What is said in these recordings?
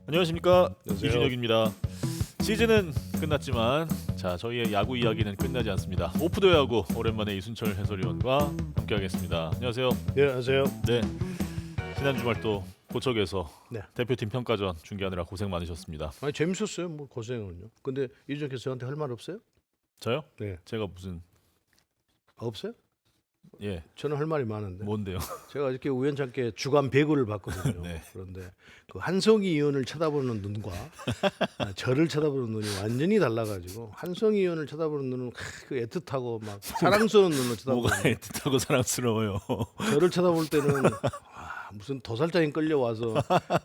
안녕하십니까, 안녕하세요. 이준혁입니다. 시즌은 끝났지만 저희의 야구 이야기는 끝나지 않습니다. 오프더 야구 오랜만에 이순철 해설위원과 함께하겠습니다. 안녕하세요. 네, 안녕하세요. 네, 지난 주말 또 고척에서 네. 대표팀 평가전 중계하느라 고생 많으셨습니다. 아니 재밌었어요. 뭐 고생은요. 근데 이준혁께서 저한테 할 말 없어요? 저요? 네. 제가 무슨 없어요? 예 저는 할 말이 많은데. 뭔데요? 제가 이렇게 우연찮게 주간 배구를 봤거든요. 네. 그런데 그 한성희 의원을 쳐다보는 눈과 저를 쳐다보는 눈이 완전히 달라가지고 한성희 의원을 쳐다보는 눈은 그 애틋하고 막 사랑스러운 눈으로 뭐가 쳐다보고 애틋하고 사랑스러워요. 저를 쳐다볼 때는 무슨 도살장에 끌려와서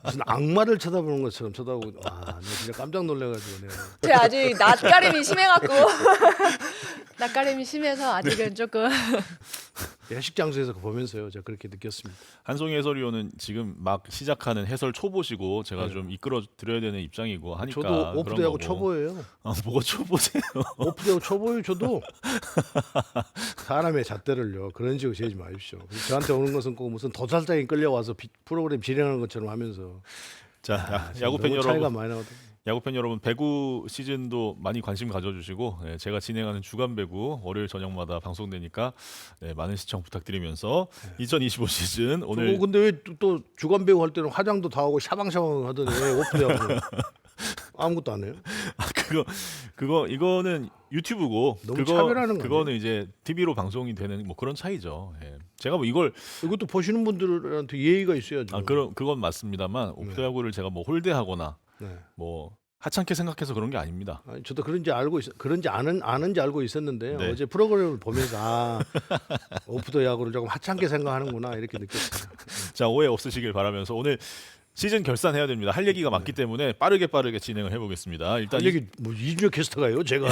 무슨 악마를 쳐다보는 것처럼 쳐다보고 나 진짜 깜짝 놀래가지고 내가 제 아직 낯가림이 심해갖고 낯가림이 심해서 아직은 조금 야식 장소에서 보면서요, 제가 그렇게 느꼈습니다. 한송이 해설위원은 지금 막 시작하는 해설 초보시고 제가 좀 이끌어 드려야 되는 입장이고 하니까 저도 그런 오프대하고 거고. 초보예요. 뭐가 초보세요? 오프대하고 초보예요, 저도. 사람의 잣대를요 그런 식으로 재지 마십시오. 저한테 오는 것은 꼭 무슨 도살장에 끌려와서 프로그램 진행하는 것처럼 하면서 자, 야구팬 너무 차이가 여러분, 많이 나거든요. 야구팬 여러분, 배구 시즌도 많이 관심 가져주시고 제가 진행하는 주간 배구 월요일 저녁마다 방송되니까 많은 시청 부탁드리면서 2025 시즌 오늘 근데 왜 또 주간 배우 할 때는 화장도 다 하고 샤방샤방 하더니 왜 오프대하고 아무것도 안 해요? 이거는 유튜브고 너무 차별하는 거 그거는 이제 TV로 방송이 되는 뭐 그런 차이죠. 예. 제가 뭐 이걸 이것도 보시는 분들한테 예의가 있어야죠. 그건 맞습니다만 오프더 야구를 제가 뭐 홀대하거나 네. 뭐 하찮게 생각해서 그런 게 아닙니다. 아니, 저도 그런지 아는지 알고 있었는데요. 네. 어제 프로그램을 보면서 오프더 야구를 조금 하찮게 생각하는구나 이렇게 느꼈어요. 자, 오해 없으시길 바라면서 오늘 시즌 결산해야 됩니다. 할 얘기가 많기 때문에 빠르게 일단 해보겠습니다. 일단 얘기 뭐 이준혁 캐스터가요, 제가.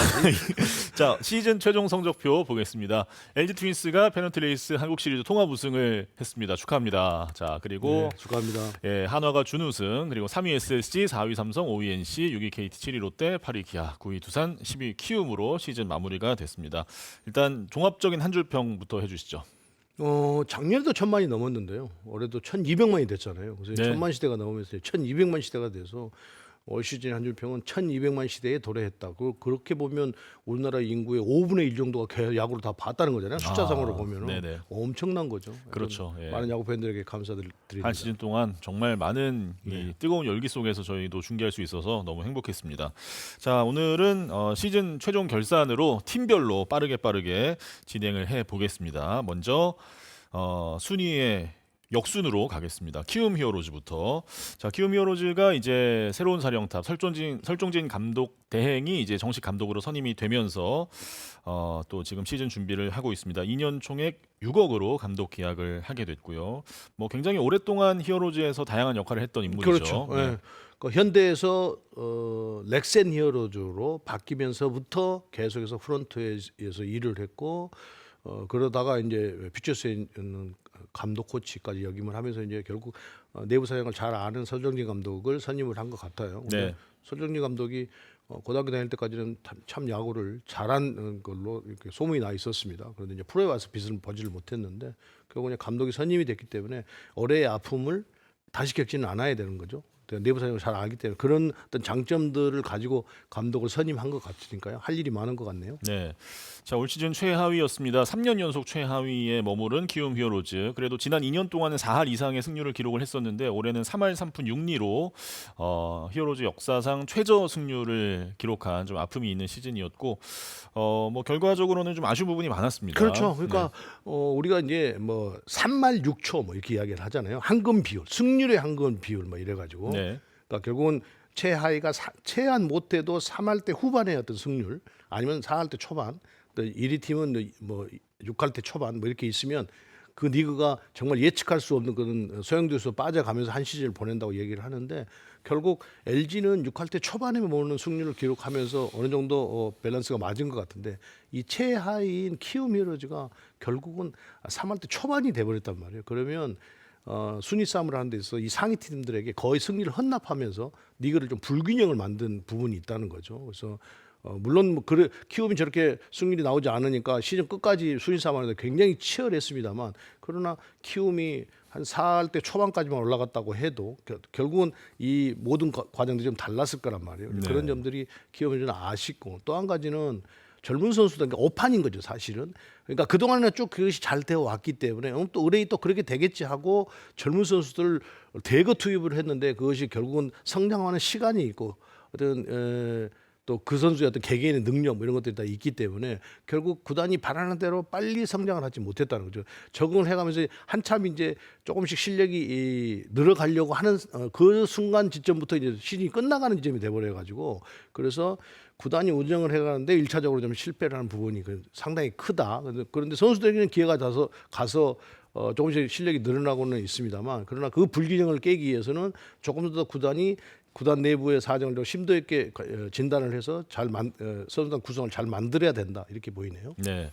자, 시즌 최종 성적표 보겠습니다. LG 트윈스가 페넌트 레이스 한국 시리즈 통합 우승을 했습니다. 축하합니다. 자, 그리고 네, 축하합니다. 예, 한화가 준우승, 그리고 3위 SSG, 4위 삼성, 5위 NC, 6위 KT, 7위 롯데, 8위 기아, 9위 두산, 10위 키움으로 시즌 마무리가 됐습니다. 일단 종합적인 한 줄평부터 해주시죠. 작년에도 1000만이 넘었는데요. 올해도 1200만이 됐잖아요. 그래서 네. 1000만 시대가 넘으면서 1200만 시대가 돼서 올 시즌 한 줄평은 1200만 시대에 도래했다. 그렇게 보면 우리나라 인구의 5분의 1 정도가 야구를 다 봤다는 거잖아요. 숫자상으로 보면 네네. 엄청난 거죠. 그렇죠. 예. 많은 야구 팬들에게 감사드립니다. 한 시즌 동안 정말 많은 이 네. 뜨거운 열기 속에서 저희도 중계할 수 있어서 너무 행복했습니다. 자, 오늘은 시즌 최종 결산으로 팀별로 빠르게 진행을 해 보겠습니다. 먼저 순위의 역순으로 가겠습니다. 키움 히어로즈부터. 자, 키움 히어로즈가 이제 새로운 사령탑 설종진 감독 대행이 이제 정식 감독으로 선임이 되면서 또 지금 시즌 준비를 하고 있습니다. 2년 총액 6억으로 감독 계약을 하게 됐고요. 뭐 굉장히 오랫동안 히어로즈에서 다양한 역할을 했던 인물이죠. 그렇죠. 네. 그 현대에서 렉센 히어로즈로 바뀌면서부터 계속해서 프런트에서 일을 했고 그러다가 이제 퓨처스에 있는 감독 코치까지 역임을 하면서 이제 결국 내부 사정을 잘 아는 설정진 감독을 선임을 한 것 같아요. 근데 네. 설정진 감독이 고등학교 다닐 때까지는 참 야구를 잘한 걸로 이렇게 소문이 나 있었습니다. 그런데 이제 프로에 와서 빛을 보지를 못했는데 결국 그냥 감독이 선임이 됐기 때문에 올해의 아픔을 다시 겪지는 않아야 되는 거죠. 내부 사정을 잘 알기 때문에 그런 어떤 장점들을 가지고 감독을 선임한 것 같으니까요. 할 일이 많은 것 같네요. 네. 자, 올 시즌 최하위였습니다. 3년 연속 최하위에 머무른 키움 히어로즈. 그래도 지난 2년 동안은 4할 이상의 승률을 기록을 했었는데 올해는 3할 3푼 6리로 히어로즈 역사상 최저 승률을 기록한 좀 아픔이 있는 시즌이었고 뭐 결과적으로는 좀 아쉬운 부분이 많았습니다. 그렇죠. 그러니까 우리가 이제 뭐 3말 6초 뭐 이렇게 이야기를 하잖아요. 한금 비율, 승률의 한금 비율 뭐 이래가지고. 네. 그러니까 결국은 최하위가 최한 못해도 3할 때 후반의 어떤 승률 아니면 4할 때 초반, 또 1위 팀은 뭐 6할 때 초반 뭐 이렇게 있으면 그 리그가 정말 예측할 수 없는 그런 소용돌이에서 빠져가면서 한 시즌을 보낸다고 얘기를 하는데 결국 LG는 6할 때 초반에 머무는 승률을 기록하면서 어느 정도 밸런스가 맞은 것 같은데 이 최하위인 키움 히어로즈가 결국은 3할 때 초반이 돼버렸단 말이에요. 그러면 순위 싸움을 하는 데 있어서 이 상위 팀들에게 거의 승리를 헌납하면서 리그를 좀 불균형을 만든 부분이 있다는 거죠. 그래서 물론 뭐 그래 키움이 저렇게 승률이 나오지 않으니까 시즌 끝까지 순위 싸움하는데 굉장히 치열했습니다만 그러나 키움이 한 4할 때 초반까지만 올라갔다고 해도 결국은 이 모든 과정들이 좀 달랐을 거란 말이에요. 네. 그런 점들이 키움이 좀 아쉽고 또 한 가지는 젊은 선수들 그러니까 오판인 거죠 사실은. 그러니까 그 동안에는 쭉 그것이 잘 되어 왔기 때문에 또 의뢰이 또 그렇게 되겠지 하고 젊은 선수들 대거 투입을 했는데 그것이 결국은 성장하는 시간이 있고 어떤 또 그 선수의 어떤 개개인의 능력 뭐 이런 것들이 다 있기 때문에 결국 구단이 바라는 대로 빨리 성장을 하지 못했다는 거죠. 적응을 해가면서 한참 이제 조금씩 실력이 늘어가려고 하는 그 순간 지점부터 이제 시즌이 끝나가는 지점이 돼버려 가지고 그래서 구단이 운영을 해가는데 1차적으로 좀 실패를 하는 부분이 상당히 크다. 그런데 선수들에게는 기회가 가서 조금씩 실력이 늘어나고는 있습니다만 그러나 그 불균형을 깨기 위해서는 조금 더 구단 내부의 사정을 좀 심도 있게 진단을 해서 선수단 구성을 잘 만들어야 된다 이렇게 보이네요. 네.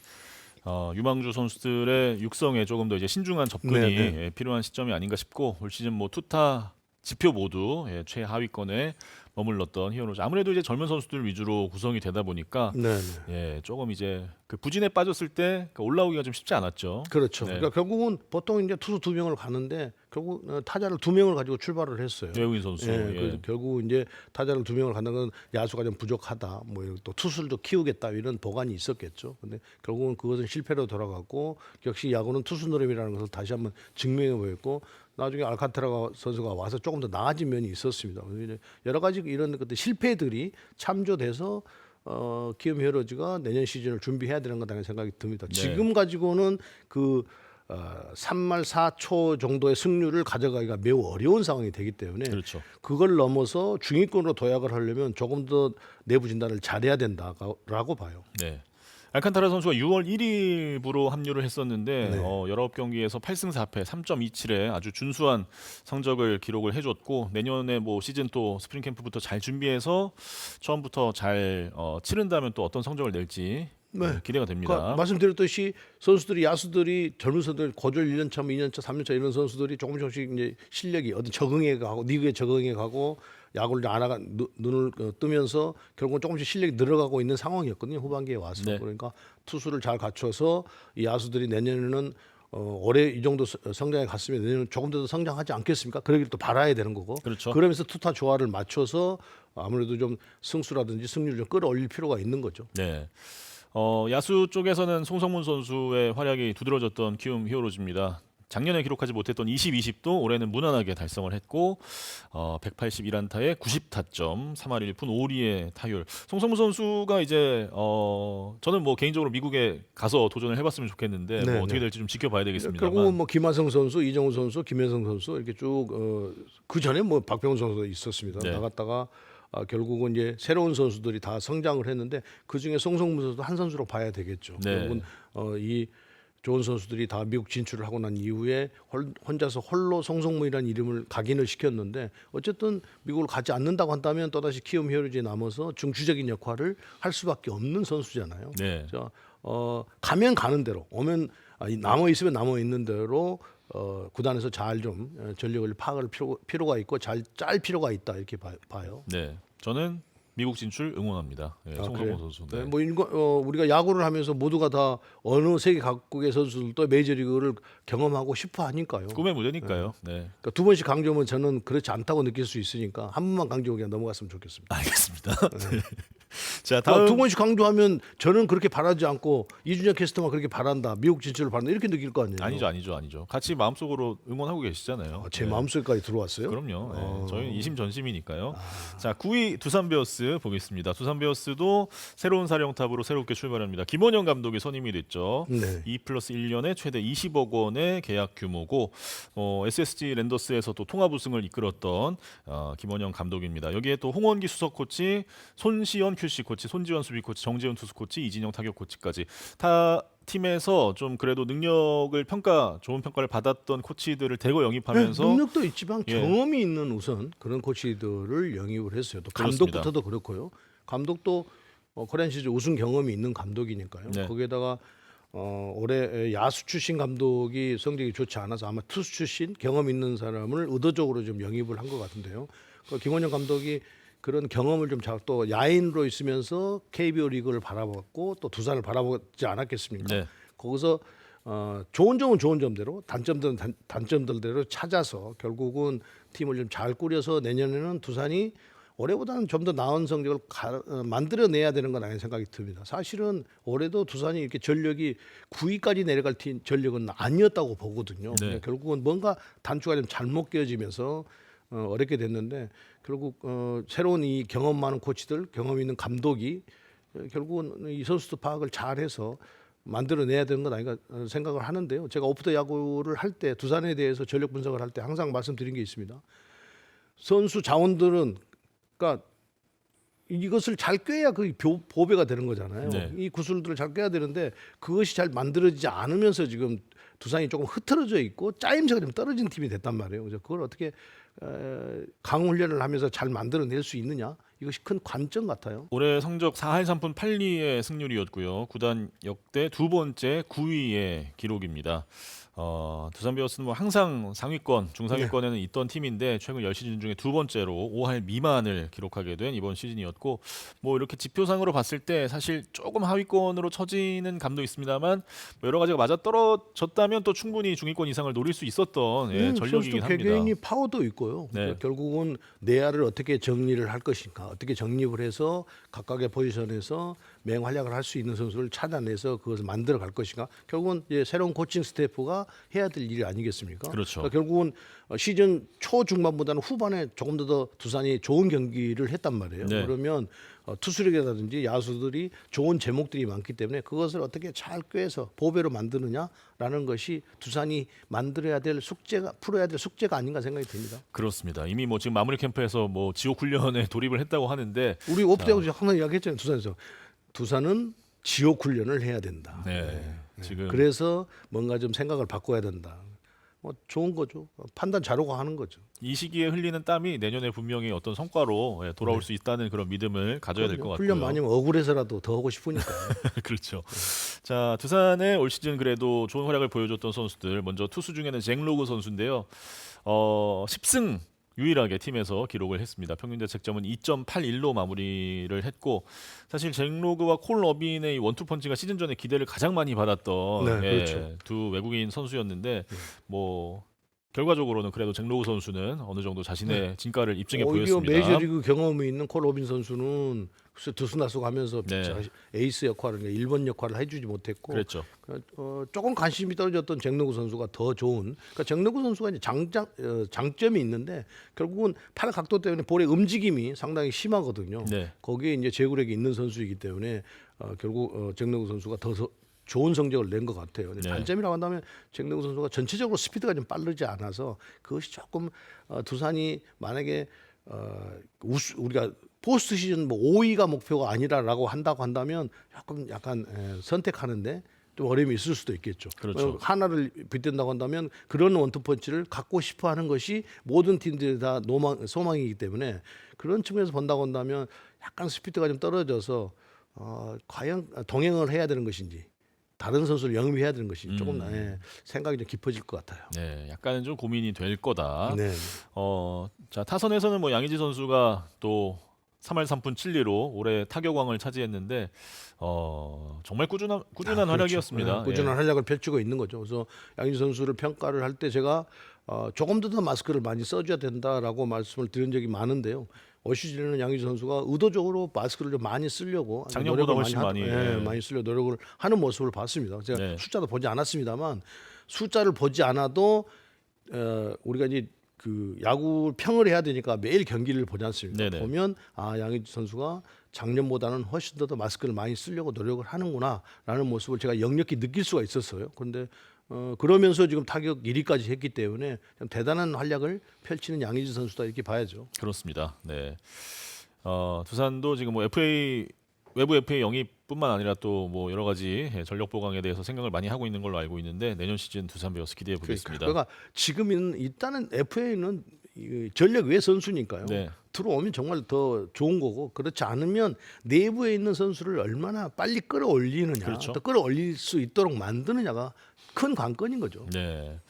유망주 선수들의 육성에 조금 더 이제 신중한 접근이 네, 네. 예, 필요한 시점이 아닌가 싶고 올 시즌 뭐 투타 지표 모두 예, 최하위권에 머물렀던 히어로즈. 아무래도 이제 젊은 선수들 위주로 구성이 되다 보니까 네, 예, 조금 이제 그 부진에 빠졌을 때 올라오기가 좀 쉽지 않았죠. 그렇죠. 네. 그러니까 결국은 보통 이제 투수 2명을 가는데 결국 타자를 2명을 가지고 출발을 했어요. 외국인 선수. 예, 예. 그래서 결국 이제 타자를 2명을 간다는 건 야수가 좀 부족하다. 뭐 또 투수를 더 키우겠다 이런 보관이 있었겠죠. 근데 결국은 그것은 실패로 돌아갔고 역시 야구는 투수 노름이라는 것을 다시 한번 증명해 보였고 나중에 알칸타라 선수가 와서 조금 더 나아진 면이 있었습니다. 이제 여러 가지 이런 것들 실패들이 참조돼서 키움 히어로즈가 내년 시즌을 준비해야 되는 거라는 생각이 듭니다. 네. 지금 가지고는 그 3말 4초 정도의 승률을 가져가기가 매우 어려운 상황이 되기 때문에 그렇죠. 그걸 넘어서 중위권으로 도약을 하려면 조금 더 내부 진단을 잘해야 된다라고 봐요. 네. 알칸타라 선수가 6월 1일부로 합류를 했었는데 네. 19경기에서 8승 4패 3.27의 아주 준수한 성적을 기록을 해줬고 내년에 뭐 시즌 또 스프링 캠프부터 잘 준비해서 처음부터 잘 치른다면 또 어떤 성적을 낼지 네. 기대가 됩니다. 그러니까 말씀드렸듯이 선수들이 야수들이 젊은 선수들 고졸 1년 차, 2년 차, 3년 차 이런 선수들이 조금씩 이제 실력이 어떤 적응해 가고 리그에 적응해 가고 야구를 알아가 눈을 뜨면서 결국은 조금씩 실력이 늘어가고 있는 상황이었거든요. 후반기에 와서. 네. 그러니까 투수를 잘 갖춰서 이 야수들이 내년에는 올해 이 정도 성장에 갔으면 내년에 조금 더 성장하지 않겠습니까? 그러길 또 바라야 되는 거고. 그렇죠. 그러면서 투타 조화를 맞춰서 아무래도 좀 승수라든지 승률을 좀 끌어올릴 필요가 있는 거죠. 네. 야수 쪽에서는 송성문 선수의 활약이 두드러졌던 키움 히어로즈입니다. 작년에 기록하지 못했던 20-20도 올해는 무난하게 달성을 했고 181안타에 90타점, 3할 1푼 5리의 타율. 송성문 선수가 이제 저는 뭐 개인적으로 미국에 가서 도전을 해봤으면 좋겠는데 네, 뭐 어떻게 네. 될지 좀 지켜봐야 되겠습니다만. 결국은 뭐 김하성 선수, 이정우 선수, 김현성 선수 이렇게 쭉 그 전에 뭐 박병훈 선수도 있었습니다. 네. 나갔다가 결국은 이제 새로운 선수들이 다 성장을 했는데 그 중에 송성문 선수도 한 선수로 봐야 되겠죠. 네. 결국은 이 좋은 선수들이 다 미국 진출을 하고 난 이후에 혼자서 홀로 송성문이라는 이름을 각인을 시켰는데 어쨌든 미국을 가지 않는다고 한다면 또다시 키움 히어로즈에 남아서 중추적인 역할을 할 수밖에 없는 선수잖아요. 네. 자, 가면 가는 대로 오면 남아 있으면 남아 있는 대로 구단에서 잘 좀 전력을 파악할 필요가 있고 잘 짤 필요가 있다 이렇게 봐요. 네. 저는 미국 진출 응원합니다. 예, 송성문 그래요? 선수. 네, 네. 뭐 우리가 야구를 하면서 모두가 다 어느 세계 각국의 선수들도 메이저리그를 경험하고 싶어 하니까요. 꿈의 무대니까요. 네. 그러니까 두 번씩 강조하면 저는 그렇지 않다고 느낄 수 있으니까 한 번만 강조하고 그냥 넘어갔으면 좋겠습니다. 알겠습니다. 네. 자, 다음 두 번씩 강조하면 저는 그렇게 바라지 않고 이준혁 캐스터만 그렇게 바란다. 미국 진출을 바란다. 이렇게 느낄 거 아니에요. 아니죠. 같이 마음속으로 응원하고 계시잖아요. 제 네. 마음속까지 들어왔어요. 그럼요. 네. 저희는 이심전심이니까요. 자, 9위 두산 베어스 보겠습니다. 두산 베어스도 새로운 사령탑으로 새롭게 출발합니다. 김원영 감독이 선임이 됐죠. 네. 2+1년에 최대 20억 원의 계약 규모고 SSG 랜더스에서 또 통합 우승을 이끌었던 김원영 감독입니다. 여기에 또 홍원기 수석 코치, 손시현 QC 코치, 손지원 수비 코치, 정재훈 투수 코치, 이진영 타격 코치까지 타 팀에서 좀 그래도 능력을 좋은 평가를 받았던 코치들을 대거 영입하면서 능력도 있지만 예. 경험이 있는 우선 그런 코치들을 영입을 했어요. 또 그렇습니다. 감독부터도 그렇고요. 감독도 코리안 시리즈 우승 경험이 있는 감독이니까요. 네. 거기에다가 올해 야수 출신 감독이 성적이 좋지 않아서 아마 투수 출신 경험 있는 사람을 의도적으로 좀 영입을 한 것 같은데요. 김원영 감독이 그런 경험을 좀 또 야인으로 있으면서 KBO 리그를 바라봤고 또 두산을 바라보지 않았겠습니까? 네. 거기서 좋은 점은 좋은 점대로 단점들은 단점들대로 찾아서 결국은 팀을 좀 잘 꾸려서 내년에는 두산이 올해보다는 좀 더 나은 성적을 만들어내야 되는 건 아닌 생각이 듭니다. 사실은 올해도 두산이 이렇게 전력이 9위까지 내려갈 팀 전력은 아니었다고 보거든요. 네. 결국은 뭔가 단추가 좀 잘못 끼어지면서 어렵게 됐는데 결국 새로운 이 경험 많은 코치들, 경험 있는 감독이 결국은 이 선수들 파악을 잘해서 만들어내야 되는 건 아닌가 생각을 하는데요. 제가 오프더 야구를 할 때 두산에 대해서 전력 분석을 할 때 항상 말씀드린 게 있습니다. 선수 자원들은 그러니까 이것을 잘 꿰야 그 보배가 되는 거잖아요. 네. 이 구슬들을 잘 꿰야 되는데 그것이 잘 만들어지지 않으면서 지금 두산이 조금 흐트러져 있고 짜임새가 좀 떨어진 팀이 됐단 말이에요. 그래서 그걸 어떻게 강 훈련을 하면서 잘 만들어낼 수 있느냐 이것이 큰 관점 같아요. 올해 성적 4할 3푼 8리의 승률이었고요. 구단 역대 두 번째 9위의 기록입니다. 두산 베어스는 뭐 항상 상위권, 중상위권에는 있던 팀인데 최근 10시즌 중에 두 번째로 5할 미만을 기록하게 된 이번 시즌이었고 뭐 이렇게 지표상으로 봤을 때 사실 조금 하위권으로 처지는 감도 있습니다만 뭐 여러 가지가 맞아 떨어졌다면 또 충분히 중위권 이상을 노릴 수 있었던 전력이긴 선수들 합니다. 개개인이 파워도 있고요. 네. 그러니까 결국은 내야를 어떻게 정리를 할 것인가, 어떻게 정립을 해서 각각의 포지션에서 맹활약을 할 수 있는 선수를 찾아내서 그것을 만들어 갈 것인가. 결국은 이제 새로운 코칭 스태프가 해야 될 일이 아니겠습니까? 그렇죠. 그러니까 결국은 시즌 초중반보다는 후반에 조금 더 두산이 좋은 경기를 했단 말이에요. 네. 그러면 투수력이라든지 야수들이 좋은 제목들이 많기 때문에 그것을 어떻게 잘 꿰서 보배로 만드느냐라는 것이 두산이 만들어야 될 숙제가 풀어야 될 숙제가 아닌가 생각이 듭니다. 그렇습니다. 이미 뭐 지금 마무리 캠프에서 뭐 지옥 훈련에 돌입을 했다고 하는데 우리 오프대하고 항상 이야기했잖아요. 두산에서 두산은 지옥 훈련을 해야 된다. 네. 지금 그래서 뭔가 좀 생각을 바꿔야 된다. 뭐 좋은 거죠. 판단 자료가 하는 거죠. 이 시기에 흘리는 땀이 내년에 분명히 어떤 성과로 돌아올 수 있다는 그런 믿음을 가져야 될 것 같고요. 훈련 많이 하면 억울해서라도 더 하고 싶으니까. 그렇죠. 자, 두산의 올 시즌 그래도 좋은 활약을 보여줬던 선수들 먼저 투수 중에는 잭로그 선수인데요. 10승 유일하게 팀에서 기록을 했습니다. 평균 자책점은 2.81로 마무리를 했고 사실 잭로그와 콜 러빈의 이 원투 펀치가 시즌 전에 기대를 가장 많이 받았던 네, 그렇죠. 두 외국인 선수였는데 뭐 결과적으로는 그래도 잭로그 선수는 어느 정도 자신의 진가를 입증해 오히려 보였습니다. 메이저리그 경험이 있는 콜 로빈 선수는 글쎄 두수나수 가면서 네. 에이스 역할을 1번 역할을 해주지 못했고 그랬죠. 조금 관심이 떨어졌던 잭로그 선수가 더 좋은. 그러니까 잭로그 선수가 이제 장점이 있는데 결국은 팔 각도 때문에 볼의 움직임이 상당히 심하거든요. 네. 거기에 이제 제구력이 있는 선수이기 때문에 결국 잭로그 선수가 더 좋은 성적을 낸 것 같아요. 근데 네. 단점이라고 한다면 잭로그 선수가 전체적으로 스피드가 좀 빠르지 않아서 그것이 조금 두산이 만약에 우리가 포스트 시즌 뭐 5위가 목표가 아니라라고 한다고 한다면 조금 약간 선택하는데 좀 어려움이 있을 수도 있겠죠. 그렇죠. 하나를 빗댄다고 한다면 그런 원투펀치를 갖고 싶어하는 것이 모든 팀들이 다 소망이기 때문에 그런 측면에서 본다고 한다면 약간 스피드가 좀 떨어져서 과연 동행을 해야 되는 것인지 다른 선수를 영입해야 되는 것이 조금 생각이 좀 깊어질 것 같아요. 네, 약간은 좀 고민이 될 거다. 네. 자 타선에서는 뭐 양의지 선수가 또 3할 3푼 7리로 올해 타격왕을 차지했는데 정말 꾸준한 활약이었습니다. 그렇죠. 꾸준한 활약을 펼치고 있는 거죠. 그래서 양의지 선수를 평가를 할 때 제가 조금 더 마스크를 많이 써줘야 된다라고 말씀을 드린 적이 많은데요. 올 시즌에는 양의지 선수가 의도적으로 마스크를 좀 많이 쓰려고 작년보다 훨씬 많이 많이 쓰려 노력을 하는 모습을 봤습니다. 제가 네. 숫자도 보지 않았습니다만 숫자를 보지 않아도 우리가 이제 그 야구 평을 해야 되니까 매일 경기를 보지 않습니까? 네네. 보면 양의지 선수가 작년보다는 훨씬 더 마스크를 많이 쓰려고 노력을 하는구나라는 모습을 제가 역력히 느낄 수가 있었어요. 그런데 그러면서 지금 타격 1위까지 했기 때문에 좀 대단한 활약을 펼치는 양의지 선수다 이렇게 봐야죠. 그렇습니다. 네. 두산도 지금 뭐 외부 FA 영입뿐만 아니라 또 뭐 여러 가지 전력 보강에 대해서 생각을 많이 하고 있는 걸로 알고 있는데 내년 시즌 두산 베어스 기대해 보겠습니다. 그러니까 지금은 일단은 FA는 전력 외 선수니까요. 네. 들어오면 정말 더 좋은 거고 그렇지 않으면 내부에 있는 선수를 얼마나 빨리 끌어올리느냐, 그렇죠. 또 끌어올릴 수 있도록 만드느냐가 큰 관건인 거죠. 네.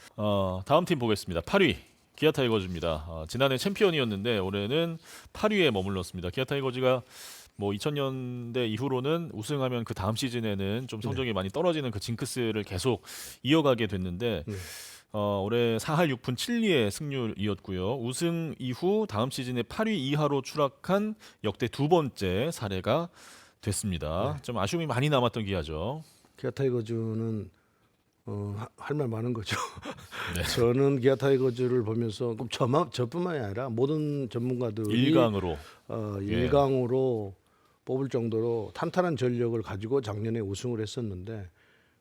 다음 팀 보겠습니다. 8위 기아 타이거즈입니다. 지난해 챔피언이었는데 올해는 8위에 머물렀습니다. 기아 타이거즈가 뭐 2000년대 이후로는 우승하면 그 다음 시즌에는 좀 성적이 많이 떨어지는 그 징크스를 계속 이어가게 됐는데 네. 올해 4할 6푼 7리의 승률이었고요. 우승 이후 다음 시즌에 8위 이하로 추락한 역대 두 번째 사례가 됐습니다. 좀 아쉬움이 많이 남았던 기아죠. 기아 타이거즈는 할 말 많은 거죠. 네. 저는 기아 타이거즈를 보면서 그럼 저뿐만이 아니라 모든 전문가들이 1강으로 예. 1강으로 뽑을 정도로 탄탄한 전력을 가지고 작년에 우승을 했었는데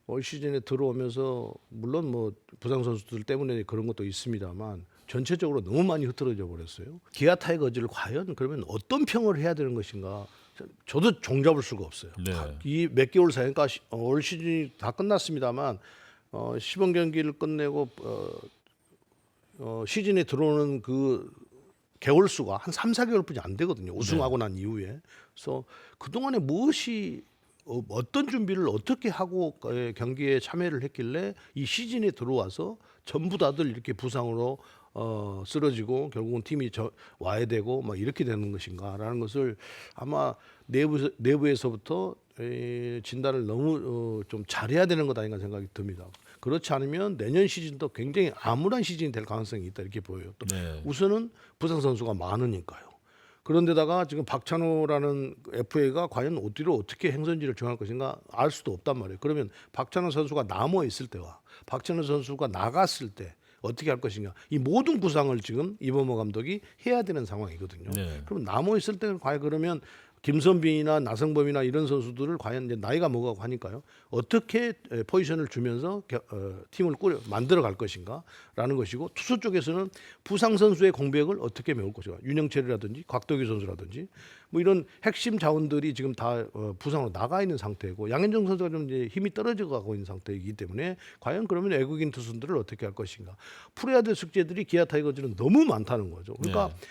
올 시즌에 들어오면서 물론 뭐 부상 선수들 때문에 그런 것도 있습니다만 전체적으로 너무 많이 흐트러져 버렸어요. 기아 타이거즈를 과연 그러면 어떤 평을 해야 되는 것인가? 저도 종잡을 수가 없어요. 네. 이 몇 개월 사이, 그러니까 올 시즌이 다 끝났습니다만 시범 경기를 끝내고 시즌에 들어오는 그 개월 수가 한 3, 4개월뿐이 안 되거든요. 우승하고 난 이후에. 그래서 그동안에 무엇이 어떤 준비를 어떻게 하고 경기에 참여를 했길래 이 시즌에 들어와서 전부 다들 이렇게 부상으로 쓰러지고 결국은 팀이 와야 되고 막 이렇게 되는 것인가라는 것을 아마 내부에서부터 진단을 너무 좀 잘해야 되는 것 아닌가 생각이 듭니다. 그렇지 않으면 내년 시즌도 굉장히 암울한 시즌이 될 가능성이 있다 이렇게 보여요. 또 네. 우선은 부상 선수가 많으니까요. 그런데다가 지금 박찬호라는 FA가 과연 어디로 어떻게 행선지를 정할 것인가 알 수도 없단 말이에요. 그러면 박찬호 선수가 남아 있을 때와 박찬호 선수가 나갔을 때 어떻게 할 것인가 이 모든 구상을 지금 이범호 감독이 해야 되는 상황이거든요. 네. 그럼 남아 있을 때는 과연 그러면 김선빈이나 나성범이나 이런 선수들을 과연 이제 나이가 먹어가고 하니까요. 어떻게 포지션을 주면서 팀을 만들어 갈 것인가라는 것이고 투수 쪽에서는 부상 선수의 공백을 어떻게 메울 것인가. 윤영철이라든지 곽도기 선수라든지 뭐 이런 핵심 자원들이 지금 다 부상으로 나가 있는 상태고 양현종 선수가 좀 이제 힘이 떨어져 가고 있는 상태이기 때문에 과연 그러면 외국인 투수들을 어떻게 할 것인가. 풀어야 될 숙제들이 기아 타이거즈는 너무 많다는 거죠. 그러니까 네.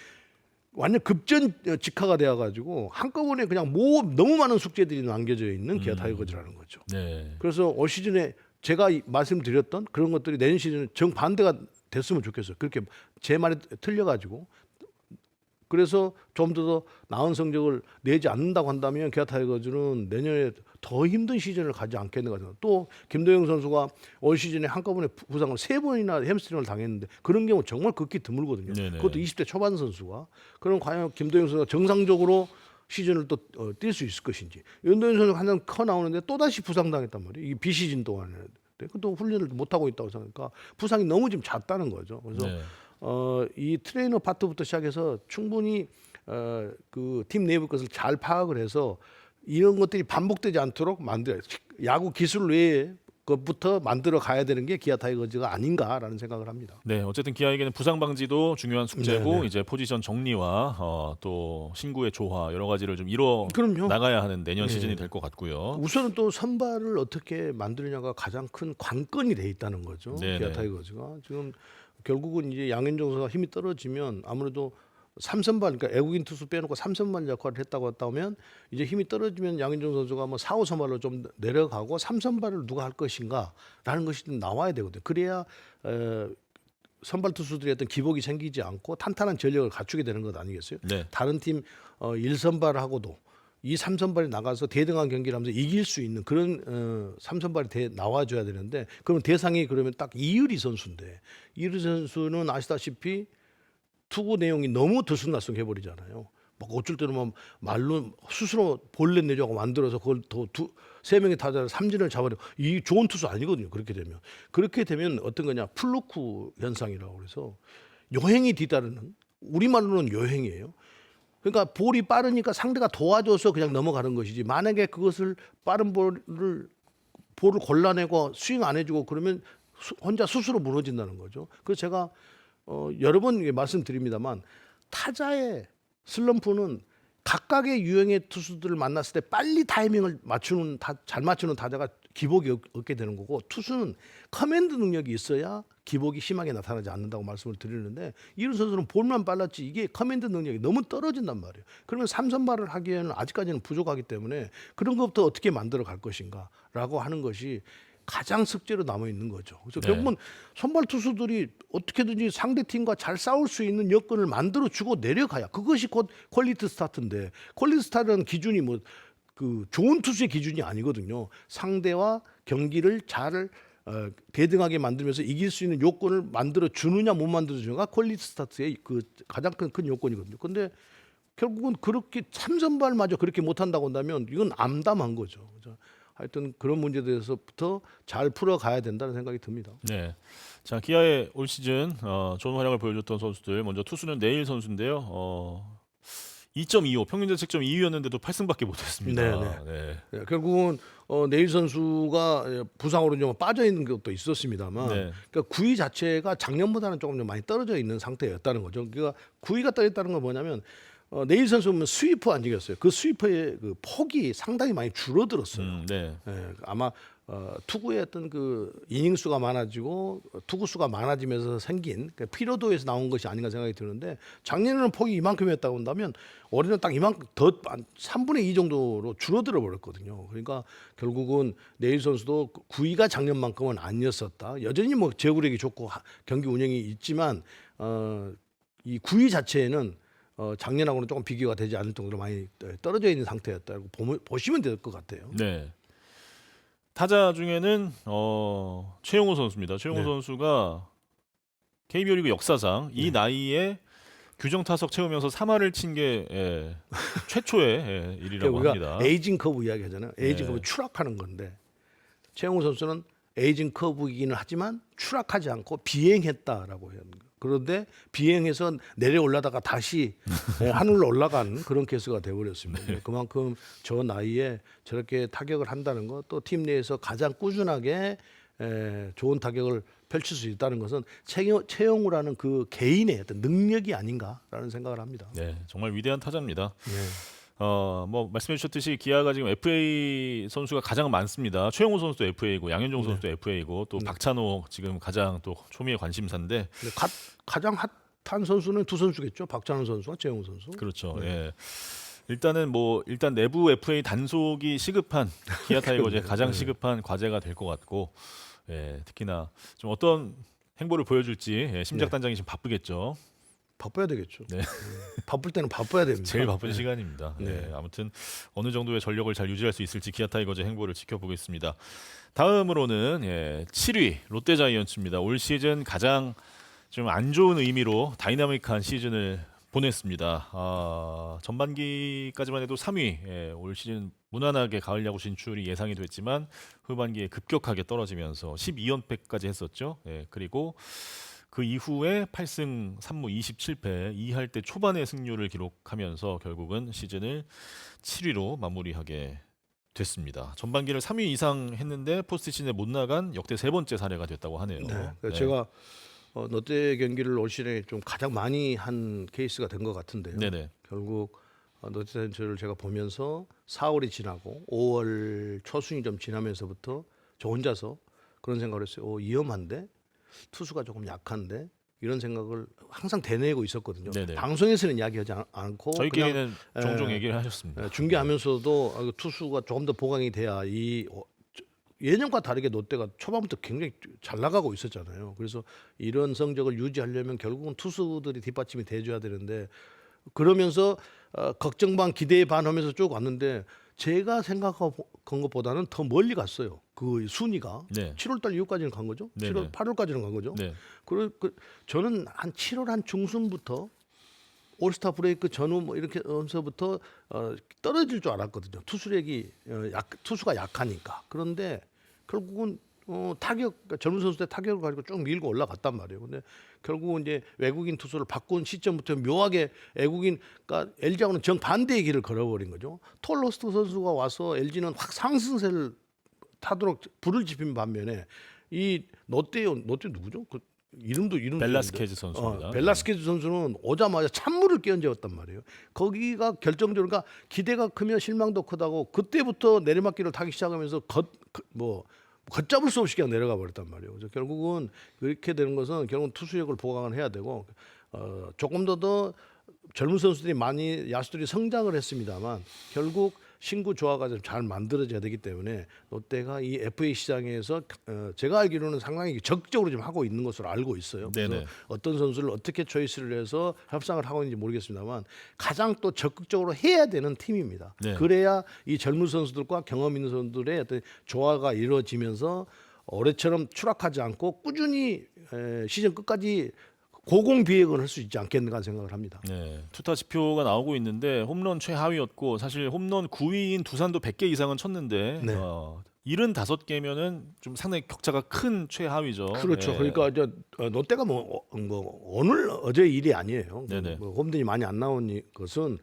완전 급전 직하가 되어가지고 한꺼번에 그냥 너무 많은 숙제들이 남겨져 있는 기아 타이거즈라는 거죠. 네. 그래서 올 시즌에 제가 말씀드렸던 그런 것들이 내년 시즌에 정반대가 됐으면 좋겠어요. 그렇게 제 말이 틀려가지고 그래서 좀 더 나은 성적을 내지 않는다고 한다면 기아 타이거즈는 내년에 더 힘든 시즌을 가지 않겠는가 생각. 또 김도영 선수가 올 시즌에 한꺼번에 부상을 3번이나 햄스트링을 당했는데 그런 경우 정말 극히 드물거든요. 네네. 그것도 20대 초반 선수가. 그럼 과연 김도영 선수가 정상적으로 시즌을 또 뛸 수 있을 것인지. 윤도현 선수가 한장 커 나오는데 또 다시 부상당했단 말이에요. 이 비시즌 동안에. 또 훈련을 못 하고 있다고 생각하니까 부상이 너무 지금 잦다는 거죠. 그래서 네. 이 트레이너 파트부터 시작해서 충분히 그 팀 내부 것을 잘 파악을 해서 이런 것들이 반복되지 않도록 만들어야 야구 기술 외에 것부터 만들어 가야 되는 게 기아 타이거즈가 아닌가라는 생각을 합니다. 네, 어쨌든 기아에게는 부상 방지도 중요한 숙제고 네네. 이제 포지션 정리와 또 신구의 조화 여러 가지를 좀 이뤄 그럼요. 나가야 하는 내년 네. 시즌이 될 것 같고요. 우선은 또 선발을 어떻게 만드느냐가 가장 큰 관건이 돼 있다는 거죠. 네네. 기아 타이거즈가 지금 결국은 이제 양현종 선수가 힘이 떨어지면 아무래도 3선발 그러니까 외국인 투수 빼놓고 3선발 역할을 했다고 했다면 이제 힘이 떨어지면 양현종 선수가 뭐 4, 5선발로 좀 내려가고 3선발을 누가 할 것인가라는 것이 좀 나와야 되거든요. 그래야 선발 투수들이 어떤 기복이 생기지 않고 탄탄한 전력을 갖추게 되는 것 아니겠어요? 네. 다른 팀 1선발하고도 이 3선발이 나가서 대등한 경기를 하면서 이길 수 있는 그런 3선발이 나와줘야 되는데 그럼 대상이 그러면 딱 이유리 선수인데 이유리 선수는 아시다시피 투구 내용이 너무 들쑥날쑥 해버리잖아요. 막 어쩔 때는 막 말로 스스로 볼넷 내자고 만들어서 그걸 세 명의 타자를 삼진을 잡아내고 이 좋은 투수 아니거든요. 그렇게 되면 어떤 거냐 플루크 현상이라고 그래서 요행이 뒤따르는 우리말로는 요행이에요. 그러니까 볼이 빠르니까 상대가 도와줘서 그냥 넘어가는 것이지 만약에 그것을 빠른 볼을 골라내고 스윙 안 해주고 그러면 혼자 스스로 무너진다는 거죠. 그래서 제가 여러 번 말씀드립니다만 타자의 슬럼프는 각각의 유형의 투수들을 만났을 때 빨리 타이밍을 잘 맞추는 타자가 기복이 없게 되는 거고 투수는 커맨드 능력이 있어야 기복이 심하게 나타나지 않는다고 말씀을 드리는데 이런 선수는 볼만 빨랐지 이게 커맨드 능력이 너무 떨어진단 말이에요. 그러면 3선발을 하기에는 아직까지는 부족하기 때문에 그런 것부터 어떻게 만들어 갈 것인가라고 하는 것이 가장 숙제로 남아 있는 거죠. 그래서 네. 결국은 선발 투수들이 어떻게든지 상대 팀과 잘 싸울 수 있는 여건을 만들어 주고 내려가야 그것이 곧 퀄리티 스타트인데 퀄리티 스타트라는 기준이 뭐 그 좋은 투수의 기준이 아니거든요. 상대와 경기를 잘 대등하게 만들면서 이길 수 있는 요건을 만들어 주느냐 못 만들어 주느냐가 퀄리티 스타트의 그 가장 큰 요건이거든요. 근데 결국은 그렇게 참선발마저 그렇게 못한다고 한다면 이건 암담한 거죠. 그래서 하여튼 그런 문제에 대해서부터 잘 풀어가야 된다는 생각이 듭니다. 네. 자, 기아의 올 시즌 좋은 활약을 보여줬던 선수들 먼저 투수는 네일 선수인데요. 2.25 평균 자책점 2위였는데도 8승밖에 못했습니다. 네. 네. 예, 결국은 네일 선수가 부상으로 좀 빠져 있는 것도 있었습니다만, 네. 그러니까 구위 자체가 작년보다는 조금 좀 많이 떨어져 있는 상태였다는 거죠. 그러니까 구위가 떨어졌다는 건 뭐냐면 네일 선수는 스위퍼 안직이었어요. 그 스위퍼의 그 폭이 상당히 많이 줄어들었어요. 네. 예, 아마 투구의 어떤 그 이닝 수가 많아지고 투구 수가 많아지면서 생긴 그 피로도에서 나온 것이 아닌가 생각이 드는데 작년에는 폭이 이만큼이었다고 한다면 올해는 딱 이만큼 더 3분의 2 정도로 줄어들어 버렸거든요. 그러니까 결국은 네일 선수도 구위가 작년만큼은 아니었었다. 여전히 뭐 제구력이 좋고 경기 운영이 있지만 이 구위 자체는 작년하고는 조금 비교가 되지 않을 정도로 많이 떨어져 있는 상태였다고 보시면 될 것 같아요. 네. 타자 중에는 최용호 선수입니다. 최용호 네. 선수가 KBO 리그 역사상 이 나이에 규정 타석 채우면서 3할을 친 게 최초의 일이라고 우리가 합니다. 에이징 커브 이야기하잖아요. 에이징 네. 커브 추락하는 건데 최영우 선수는 에이징 커브이기는 하지만 추락하지 않고 비행했다라고 해요. 그런데 비행해서 내려올라다가 다시 하늘로 올라간 그런 케이스가 되어버렸습니다. 그만큼 저 나이에 저렇게 타격을 한다는 것, 또 팀 내에서 가장 꾸준하게 좋은 타격을 펼칠 수 있다는 것은 최영우라는 그 개인의 어떤 능력이 아닌가라는 생각을 합니다. 네, 정말 위대한 타자입니다. 네. 뭐 말씀해 주셨듯이 기아가 지금 FA 선수가 가장 많습니다. 최용호 선수도 FA고 양현종 선수도 FA고 또 박찬호 지금 가장 또 초미의 관심사인데 가장 핫한 선수는 두 선수겠죠. 박찬호 선수와 최영우 선수. 그렇죠. 예. 일단 내부 FA 단속이 시급한 기아 타이거즈의 가장 시급한 과제가 될 것 같고, 특히나 좀 어떤 행보를 보여줄지 심작 단장이 지금 바쁘겠죠. 바빠야 되겠죠. 네. 바쁠 때는 바빠야 됩니다. 제일 바쁜 시간입니다. 네. 아무튼 어느 정도의 전력을 잘 유지할 수 있을지 기아 타이거즈의 행보를 지켜보겠습니다. 다음으로는 7위 롯데자이언츠입니다. 올 시즌 가장 좀 안 좋은 의미로 다이나믹한 시즌을 보냈습니다. 전반기까지만 해도 3위, 올 시즌 무난하게 가을 야구 진출이 예상이 됐지만 후반기에 급격하게 떨어지면서 12연패까지 했었죠. 그리고 그 이후에 8승 3무 27패 2할 때 초반의 승률을 기록하면서 결국은 시즌을 7위로 마무리하게 됐습니다. 전반기를 3위 이상 했는데 포스트 시즌에 못 나간 역대 세 번째 사례가 됐다고 하네요. 네. 제가 롯데 경기를 올 시즌에 좀 가장 많이 한 케이스가 된 것 같은데요. 네네. 결국 롯데자이언츠를 제가 보면서 4월이 지나고 5월 초순이 좀 지나면서부터 저 혼자서 그런 생각을 했어요. 위험한데 투수가 조금 약한데 이런 생각을 항상 되뇌고 있었거든요. 네네. 방송에서는 이야기하지 않고 저희끼리는 그냥, 종종 얘기를 하셨습니다. 중계하면서도 투수가 조금 더 보강이 돼야 예년과 다르게 롯데가 초반부터 굉장히 잘 나가고 있었잖아요. 그래서 이런 성적을 유지하려면 결국은 투수들이 뒷받침이 돼줘야 되는데 그러면서 걱정 반 기대 반 하면서 쭉 왔는데 제가 생각한 것보다는 더 멀리 갔어요. 그 순위가 네. 7월달 이후까지는 간 거죠. 네네. 7월 8월까지는 간 거죠. 네. 저는 한 7월 한 중순부터 올스타 브레이크 전후 뭐 이렇게 하면서부터 떨어질 줄 알았거든요. 투수력이 투수가 약하니까. 그런데 결국은 그러니까 젊은 선수들 타격을 가지고 쭉 밀고 올라갔단 말이에요. 근데 결국은 이제 외국인 투수를 바꾼 시점부터 묘하게 그러니까 LG하고는 정반대의 길을 걸어버린 거죠. 톨로스트 선수가 와서 LG는 확 상승세를 타도록 불을 지핀 반면에 이 롯데 누구죠? 이름도 벨라스케즈 선수입니다. 벨라스케즈 선수는 오자마자 찬물을 끼얹었단 말이에요. 거기가 결정적으로 그러니까 기대가 크면 실망도 크다고 그때부터 내리막길을 타기 시작하면서 걷잡을 수 없이 그냥 내려가 버렸단 말이에요. 그래서 결국은 그렇게 되는 것은 결국 투수력을 보강을 해야 되고 조금 더 젊은 선수들이 많이 야수들이 성장을 했습니다만 결국 신구 조화가 좀 잘 만들어져야 되기 때문에 롯데가 이 FA 시장에서 제가 알기로는 상당히 적극적으로 좀 하고 있는 것으로 알고 있어요. 그래서 네네. 어떤 선수를 어떻게 초이스를 해서 협상을 하고 있는지 모르겠습니다만 가장 또 적극적으로 해야 되는 팀입니다. 네. 그래야 이 젊은 선수들과 경험 있는 선수들의 어떤 조화가 이루어지면서 올해처럼 추락하지 않고 꾸준히 시즌 끝까지 고공비행을 할 수 있지 않겠는가 생각을 합니다. 네, 투타 지표가 나오고 있는데 홈런 최하위였고 사실 홈런 9위인 두산도 100개 이상은 쳤는데 네. 75개면은 좀 상당히 격차가 큰 최하위죠. 그렇죠. 네. 그러니까 롯데가 오늘 어제 일이 아니에요. 네네. 뭐 홈런이 많이 안 나온 것은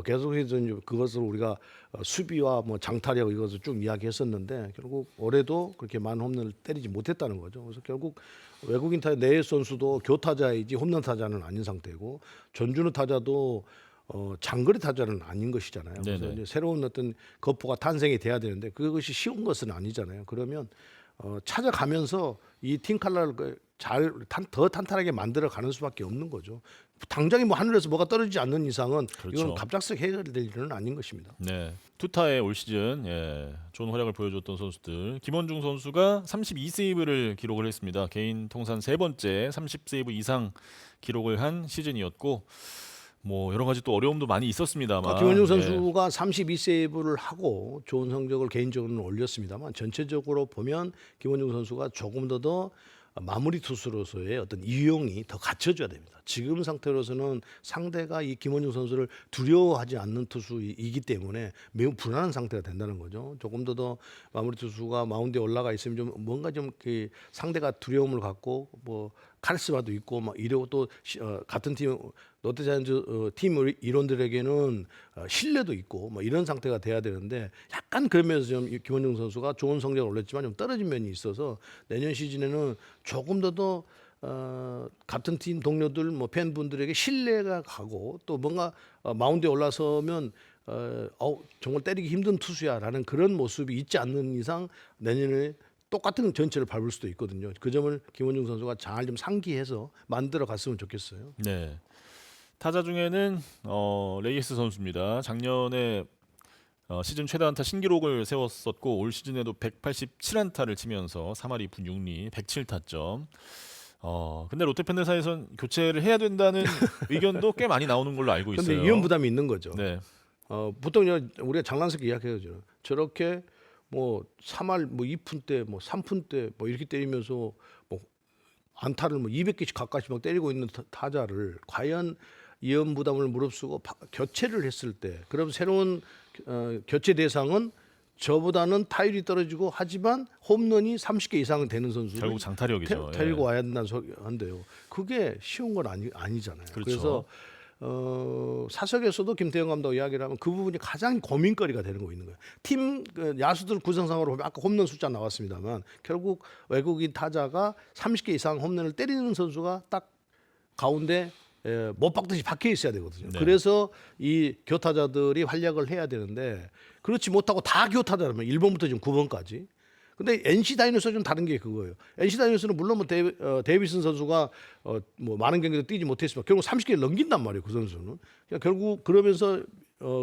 계속해서 이제 그것을 우리가 수비와 뭐 장타력 이것을 쭉 이야기했었는데 결국 올해도 그렇게 많은 홈런을 때리지 못했다는 거죠. 그래서 결국 외국인 타자 내일 선수도 교타자이지 홈런 타자는 아닌 상태고 전준우 타자도 장거리 타자는 아닌 것이잖아요. 그래서 네네. 이제 새로운 어떤 거포가 탄생이 돼야 되는데 그것이 쉬운 것은 아니잖아요. 그러면 찾아가면서 이 팀 칼라를 더 탄탄하게 만들어 가는 수밖에 없는 거죠. 당장에 뭐 하늘에서 뭐가 떨어지지 않는 이상은 그렇죠. 이건 갑작스럽게 해결될 일은 아닌 것입니다. 네, 투타의 올 시즌 좋은 활약을 보여줬던 선수들. 김원중 선수가 32세이브를 기록을 했습니다. 개인 통산 3번째 30세이브 이상 기록을 한 시즌이었고 뭐 여러 가지 또 어려움도 많이 있었습니다만 김원중 선수가 32세이브를 하고 좋은 성적을 개인적으로는 올렸습니다만 전체적으로 보면 김원중 선수가 조금 더 마무리 투수로서의 어떤 이용이 더 갖춰져야 됩니다. 지금 상태로서는 상대가 이 김원중 선수를 두려워하지 않는 투수이기 때문에 매우 불안한 상태가 된다는 거죠. 조금 더 마무리 투수가 마운드에 올라가 있으면 좀 뭔가 좀 그 상대가 두려움을 갖고 뭐 카리스마도 있고 막 이러고 또 같은 팀 롯데자이언츠 팀 일원들에게는 신뢰도 있고 뭐 이런 상태가 돼야 되는데 약간 그러면서 좀 김원중 선수가 좋은 성적을 올렸지만 좀 떨어진 면이 있어서 내년 시즌에는 조금 더 같은 팀 동료들 뭐 팬분들에게 신뢰가 가고 또 뭔가 마운드에 올라서면 정말 때리기 힘든 투수야라는 그런 모습이 있지 않는 이상 내년에 똑같은 전체를 밟을 수도 있거든요. 그 점을 김원중 선수가 잘 좀 상기해서 만들어 갔으면 좋겠어요. 네. 타자 중에는 레이스 선수입니다. 작년에 시즌 최다 안타 신기록을 세웠었고 올 시즌에도 187안타를 치면서 3할 2푼 6리 107타점. 근데 롯데 팬들 사이에선 교체를 해야 된다는 의견도 꽤 많이 나오는 걸로 알고 있어요. 그런데 위험 부담이 있는 거죠. 네. 보통 우리가 장난스럽게 이야기하죠. 저렇게 뭐 3할 뭐 2푼 때 뭐 3푼 때 뭐 이렇게 때리면서 뭐 안타를 뭐 200개씩 가까이씩 막 때리고 있는 타자를 과연 위험 부담을 무릅쓰고 교체를 했을 때 그럼 새로운 교체 대상은 저보다는 타율이 떨어지고 하지만 홈런이 30개 이상은 되는 선수를 결국 장타력이죠. 데리고 와야 된다는 소리인데요. 그게 쉬운 건 아니잖아요. 그렇죠. 그래서 사석에서도 김태형 감독 이야기를 하면 그 부분이 가장 고민거리가 되는 거 있는 거예요. 팀 야수들 구성상으로 보면 아까 홈런 숫자 나왔습니다만 결국 외국인 타자가 30개 이상 홈런을 때리는 선수가 딱 가운데 못 박듯이 박혀 있어야 되거든요. 네. 그래서 이 교타자들이 활약을 해야 되는데 그렇지 못하고 다 교타자라면 1번부터 지금 9번까지. 근데 NC 다이노스는 좀 다른 게 그거예요. NC 다이노스는 물론 뭐 데이비슨 선수가 뭐 많은 경기도 뛰지 못했지만 결국 30개를 넘긴단 말이에요. 그 선수는. 그러니까 결국 그러면서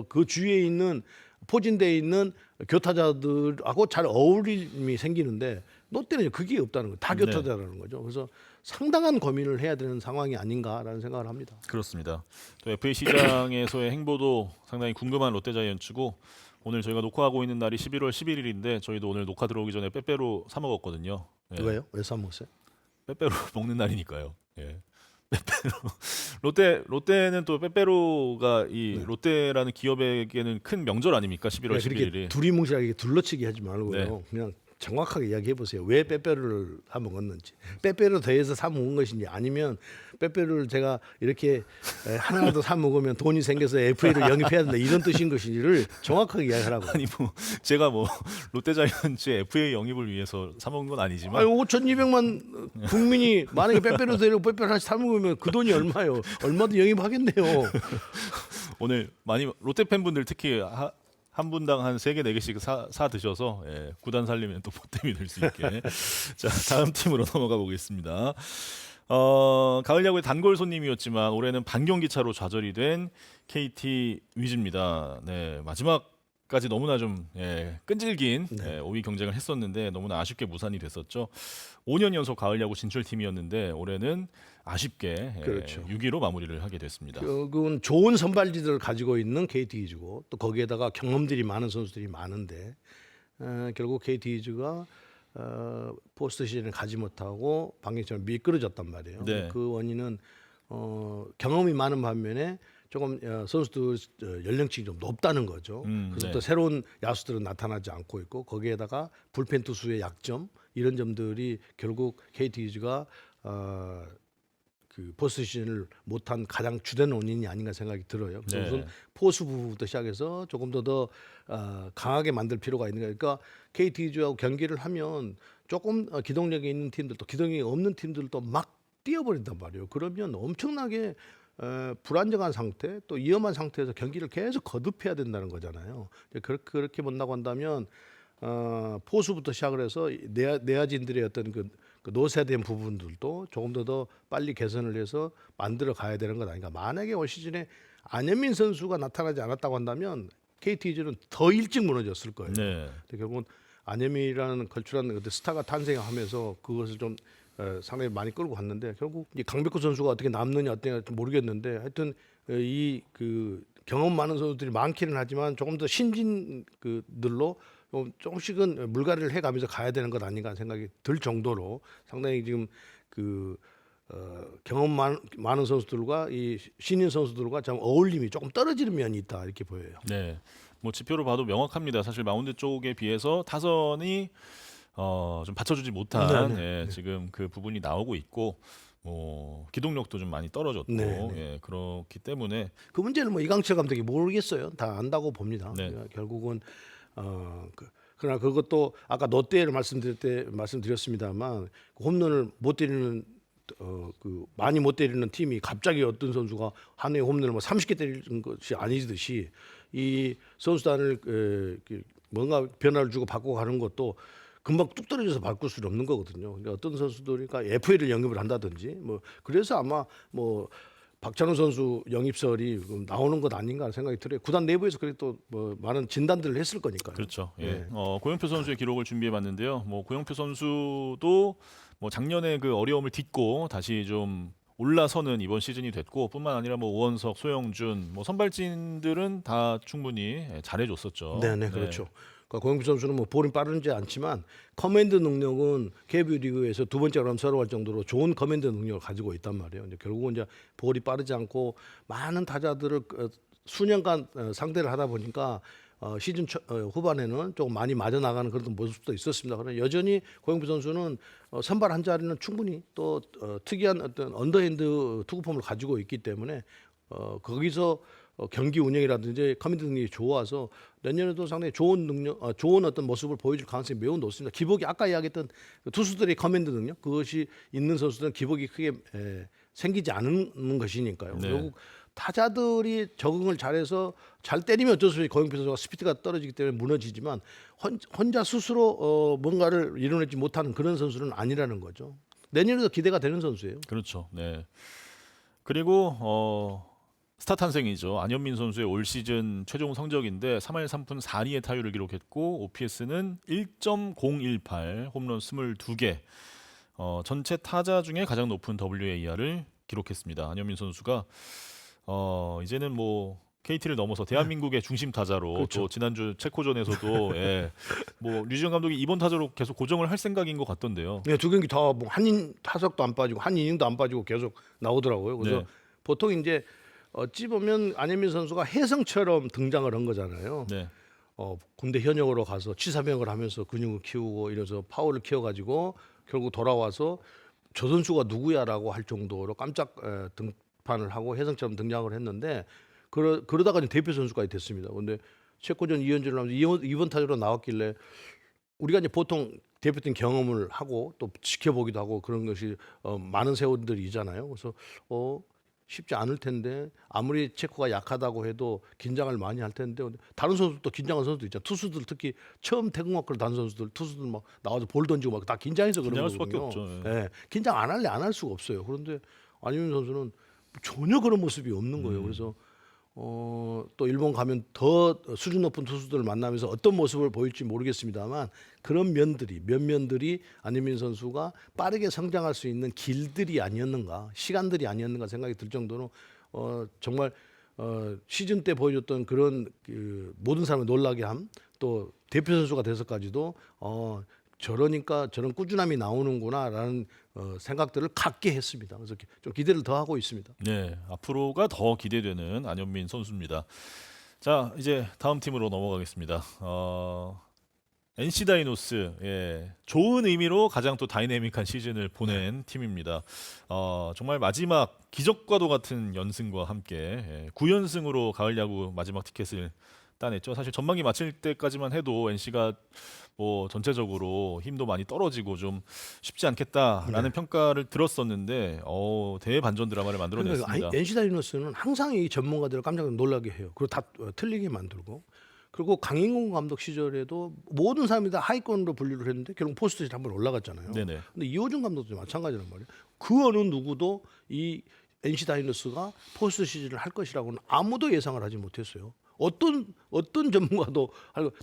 그 주위에 있는 포진되어 있는 교타자들하고 잘 어울림이 생기는데 롯데는 그게 없다는 거예요. 다 교타자라는 거죠. 그래서 상당한 고민을 해야 되는 상황이 아닌가라는 생각을 합니다. 그렇습니다. 또 FA 시장에서의 행보도 상당히 궁금한 롯데자이언츠고 오늘 저희가 녹화하고 있는 날이 11월 11일인데 저희도 오늘 녹화 들어오기 전에 빼빼로 사 먹었거든요. 예. 왜요? 왜 사먹었어요? 빼빼로 먹는 날이니까요. 예. 롯데는 또 빼빼로가 이 롯데라는 기업에게는 큰 명절 아닙니까? 11월 그렇게 11일이. 두리뭉실하게 둘러치기 하지 말고요. 네. 그냥 정확하게 이야기해 보세요. 왜 빼빼로를 사 먹었는지. 빼빼로 더해서 사 먹은 것인지 아니면 빼빼로를 제가 이렇게 하나라도 사 먹으면 돈이 생겨서 FA를 영입해야 된다 이런 뜻인 것인지를 정확하게 이야기하라고. 아니 뭐 제가 뭐 롯데자이언츠의 FA 영입을 위해서 사 먹은 건 아니지만 아니 5,200만 국민이 만약에 빼빼로 데리고 빼빼로 하나씩 사 먹으면 그 돈이 얼마요? 얼마든 영입하겠네요. 오늘 많이 롯데 팬분들 특히 한 분당 한 3개 4개씩 사 드셔서 구단 살리면 또 보탬이 될 수 있게. 자, 다음 팀으로 넘어가 보겠습니다. 가을 야구의 단골 손님이었지만 올해는 반경기 차로 좌절이 된 KT 위즈입니다. 네, 마지막까지 너무나 좀 끈질긴 5위 경쟁을 했었는데 너무나 아쉽게 무산이 됐었죠. 5년 연속 가을 야구 진출팀이었는데 올해는 아쉽게 그렇죠. 6위로 마무리를 하게 됐습니다. 결국은 좋은 선발진들을 가지고 있는 KT 위즈고 또 거기에다가 경험들이 많은 선수들이 많은데 결국 KT 위즈가 포스트 시즌을 가지 못하고 방향처럼 미끄러졌단 말이에요. 네. 그 원인은 경험이 많은 반면에 조금 선수들 연령층이 좀 높다는 거죠. 그래서 네. 또 새로운 야수들은 나타나지 않고 있고 거기에다가 불펜 투수의 약점 이런 점들이 결국 KT 위즈가 그 포스트 시즌을 못한 가장 주된 원인이 아닌가 생각이 들어요. 그래서 네. 우선 포수 부부부터 시작해서 조금 더 강하게 만들 필요가 있는 거예요. 그러니까 KT 위즈하고 경기를 하면 조금 기동력이 있는 팀들 또 기동력이 없는 팀들도 막 뛰어버린단 말이에요. 그러면 엄청나게 불안정한 상태 또 위험한 상태에서 경기를 계속 거듭해야 된다는 거잖아요. 그렇게 본다고 한다면 포수부터 시작을 해서 내야진들의 어떤 그 노쇠된 부분들도 조금 더 빨리 개선을 해서 만들어 가야 되는 것 아닌가. 만약에 올 시즌에 안현민 선수가 나타나지 않았다고 한다면 KT 위즈는 더 일찍 무너졌을 거예요. 네. 근데 결국은 안현민이라는 걸출한 어떤 스타가 탄생하면서 그것을 좀 상당히 많이 끌고 갔는데 결국 이 강백호 선수가 어떻게 남느냐 어떻게 모르겠는데 하여튼 이 그 경험 많은 선수들이 많기는 하지만 조금 더 신진 그들로 조금씩은 물갈이를 해가면서 가야 되는 것 아닌가 생각이 들 정도로 상당히 지금 경험 많은 선수들과 이 신인 선수들과 좀 어울림이 조금 떨어지는 면이 있다 이렇게 보여요. 네. 뭐 지표로 봐도 명확합니다. 사실 마운드 쪽에 비해서 타선이 좀 받쳐주지 못한 지금 그 부분이 나오고 있고 기동력도 좀 많이 떨어졌고 그렇기 때문에 그 문제는 뭐 이강철 감독이 모르겠어요. 다 안다고 봅니다. 네. 결국은 그러나 그것도 아까 롯데를 말씀드렸습니다만 그 홈런을 못 때리는 많이 못 때리는 팀이 갑자기 어떤 선수가 한 해에 홈런을 뭐 30개 때리는 것이 아니듯이 이 선수단을 뭔가 변화를 주고 바꿔가는 것도 금방 뚝 떨어져서 바꿀 수는 없는 거거든요. 그러니까 어떤 선수들이 그러니까 FA를 영입을 한다든지 뭐 그래서 아마 뭐 박찬호 선수 영입설이 나오는 것 아닌가 하는 생각이 들어요. 구단 내부에서 그래 또 뭐 많은 진단들을 했을 거니까요. 그렇죠. 네. 고영표 선수의 기록을 준비해봤는데요. 뭐 고영표 선수도 뭐 작년에 그 어려움을 딛고 다시 좀 올라서는 이번 시즌이 됐고, 뿐만 아니라 뭐 오원석, 소영준, 뭐 선발진들은 다 충분히 잘해줬었죠. 네네 그렇죠. 그러니까 고영표 선수는 뭐 볼이 빠르지 않지만 커맨드 능력은 KBO 리그에서 두 번째로 서로 할 정도로 좋은 커맨드 능력을 가지고 있단 말이에요. 이제 결국은 이제 볼이 빠르지 않고 많은 타자들을 수년간 상대를 하다 보니까 시즌 후반에는 조금 많이 맞아 나가는 그런 모습도 있었습니다. 그러나 여전히 고영표 선수는 선발 한 자리는 충분히 또 특이한 어떤 언더핸드 투구폼을 가지고 있기 때문에 거기서 경기 운영이라든지 커맨드 능력이 좋아서 내년에도 상당히 좋은 능력, 좋은 어떤 모습을 보여줄 가능성이 매우 높습니다. 기복이 아까 이야기했던 투수들의 커맨드 능력 그것이 있는 선수들은 기복이 크게 생기지 않는 것이니까요. 네. 결국 타자들이 적응을 잘해서 잘 때리면 어쩔 수 없이 고영표 선수가 스피드가 떨어지기 때문에 무너지지만 혼자 스스로 뭔가를 이뤄내지 못하는 그런 선수는 아니라는 거죠. 내년에도 기대가 되는 선수예요. 그렇죠. 네. 그리고 스타 탄생이죠. 안현민 선수의 올 시즌 최종 성적인데 3할 3푼 4리의 타율을 기록했고 OPS는 1.018, 홈런 22개. 전체 타자 중에 가장 높은 WAR을 기록했습니다. 안현민 선수가 이제는 뭐 KT를 넘어서 대한민국의 중심 타자로 그렇죠. 또 지난주 체코전에서도 뭐 류지영 감독이 이번 타자로 계속 고정을 할 생각인 것 같던데요. 네, 두 경기 다 뭐 한 타석도 안 빠지고 한 이닝도 안 빠지고 계속 나오더라고요. 그래서 네. 보통 이제 어찌 보면 안현민 선수가 혜성처럼 등장을 한 거잖아요. 네. 군대 현역으로 가서 취사병을 하면서 근육을 키우고 이래서 파워를 키워가지고 결국 돌아와서 저 선수가 누구야라고 할 정도로 깜짝 등판을 하고 혜성처럼 등장을 했는데 그러다가 이제 대표 선수까지 됐습니다. 근데 체코전 2연전을 하면서 2번 타자로 나왔길래 우리가 이제 보통 대표팀 경험을 하고 또 지켜보기도 하고 그런 것이 많은 세월들이잖아요. 그래서 쉽지 않을 텐데 아무리 체코가 약하다고 해도 긴장을 많이 할 텐데 다른 선수도 긴장한 선수도 있잖아. 투수들 특히 처음 태국마크를 단 선수들 투수들 막 나와서 볼 던지고 막 다 긴장해서 그런 긴장할 수밖에 거거든요. 없죠. 예. 긴장 안 할래 안 할 수가 없어요. 그런데 안희민 선수는 전혀 그런 모습이 없는 거예요. 그래서 또 일본 가면 더 수준 높은 투수들을 만나면서 어떤 모습을 보일지 모르겠습니다만 그런 면들이 안희민 선수가 빠르게 성장할 수 있는 길들이 아니었는가, 시간들이 아니었는가 생각이 들 정도로 정말 시즌 때 보여줬던 그런 그 모든 사람을 놀라게 함, 또 대표 선수가 돼서까지도 저러니까 저런 꾸준함이 나오는구나라는 생각들을 갖게 했습니다. 그래서 좀 기대를 더 하고 있습니다. 네, 앞으로가 더 기대되는 안현민 선수입니다. 자, 이제 다음 팀으로 넘어가겠습니다. NC 다이노스, 예, 좋은 의미로 가장 또 다이내믹한 시즌을 보낸 팀입니다. 정말 마지막 기적과도 같은 연승과 함께 9연승으로 가을 야구 마지막 티켓을 따냈죠. 사실 전반기 마칠 때까지만 해도 NC가 뭐 전체적으로 힘도 많이 떨어지고 좀 쉽지 않겠다라는 평가를 들었었는데 대반전 드라마를 만들어냈습니다. 그러니까 NC 다이노스는 항상 이 전문가들을 깜짝 놀라게 해요. 그리고 다 틀리게 만들고. 그리고 강인공 감독 시절에도 모든 사람이 다 하위권으로 분류를 했는데 결국 포스트에 한번 올라갔잖아요. 네네. 근데 이호준 감독도 마찬가지란 말이에요. 그 어느 누구도 이 NC 다이노스가 포스트 시즌을 할 것이라고는 아무도 예상을 하지 못했어요. 어떤 전문가도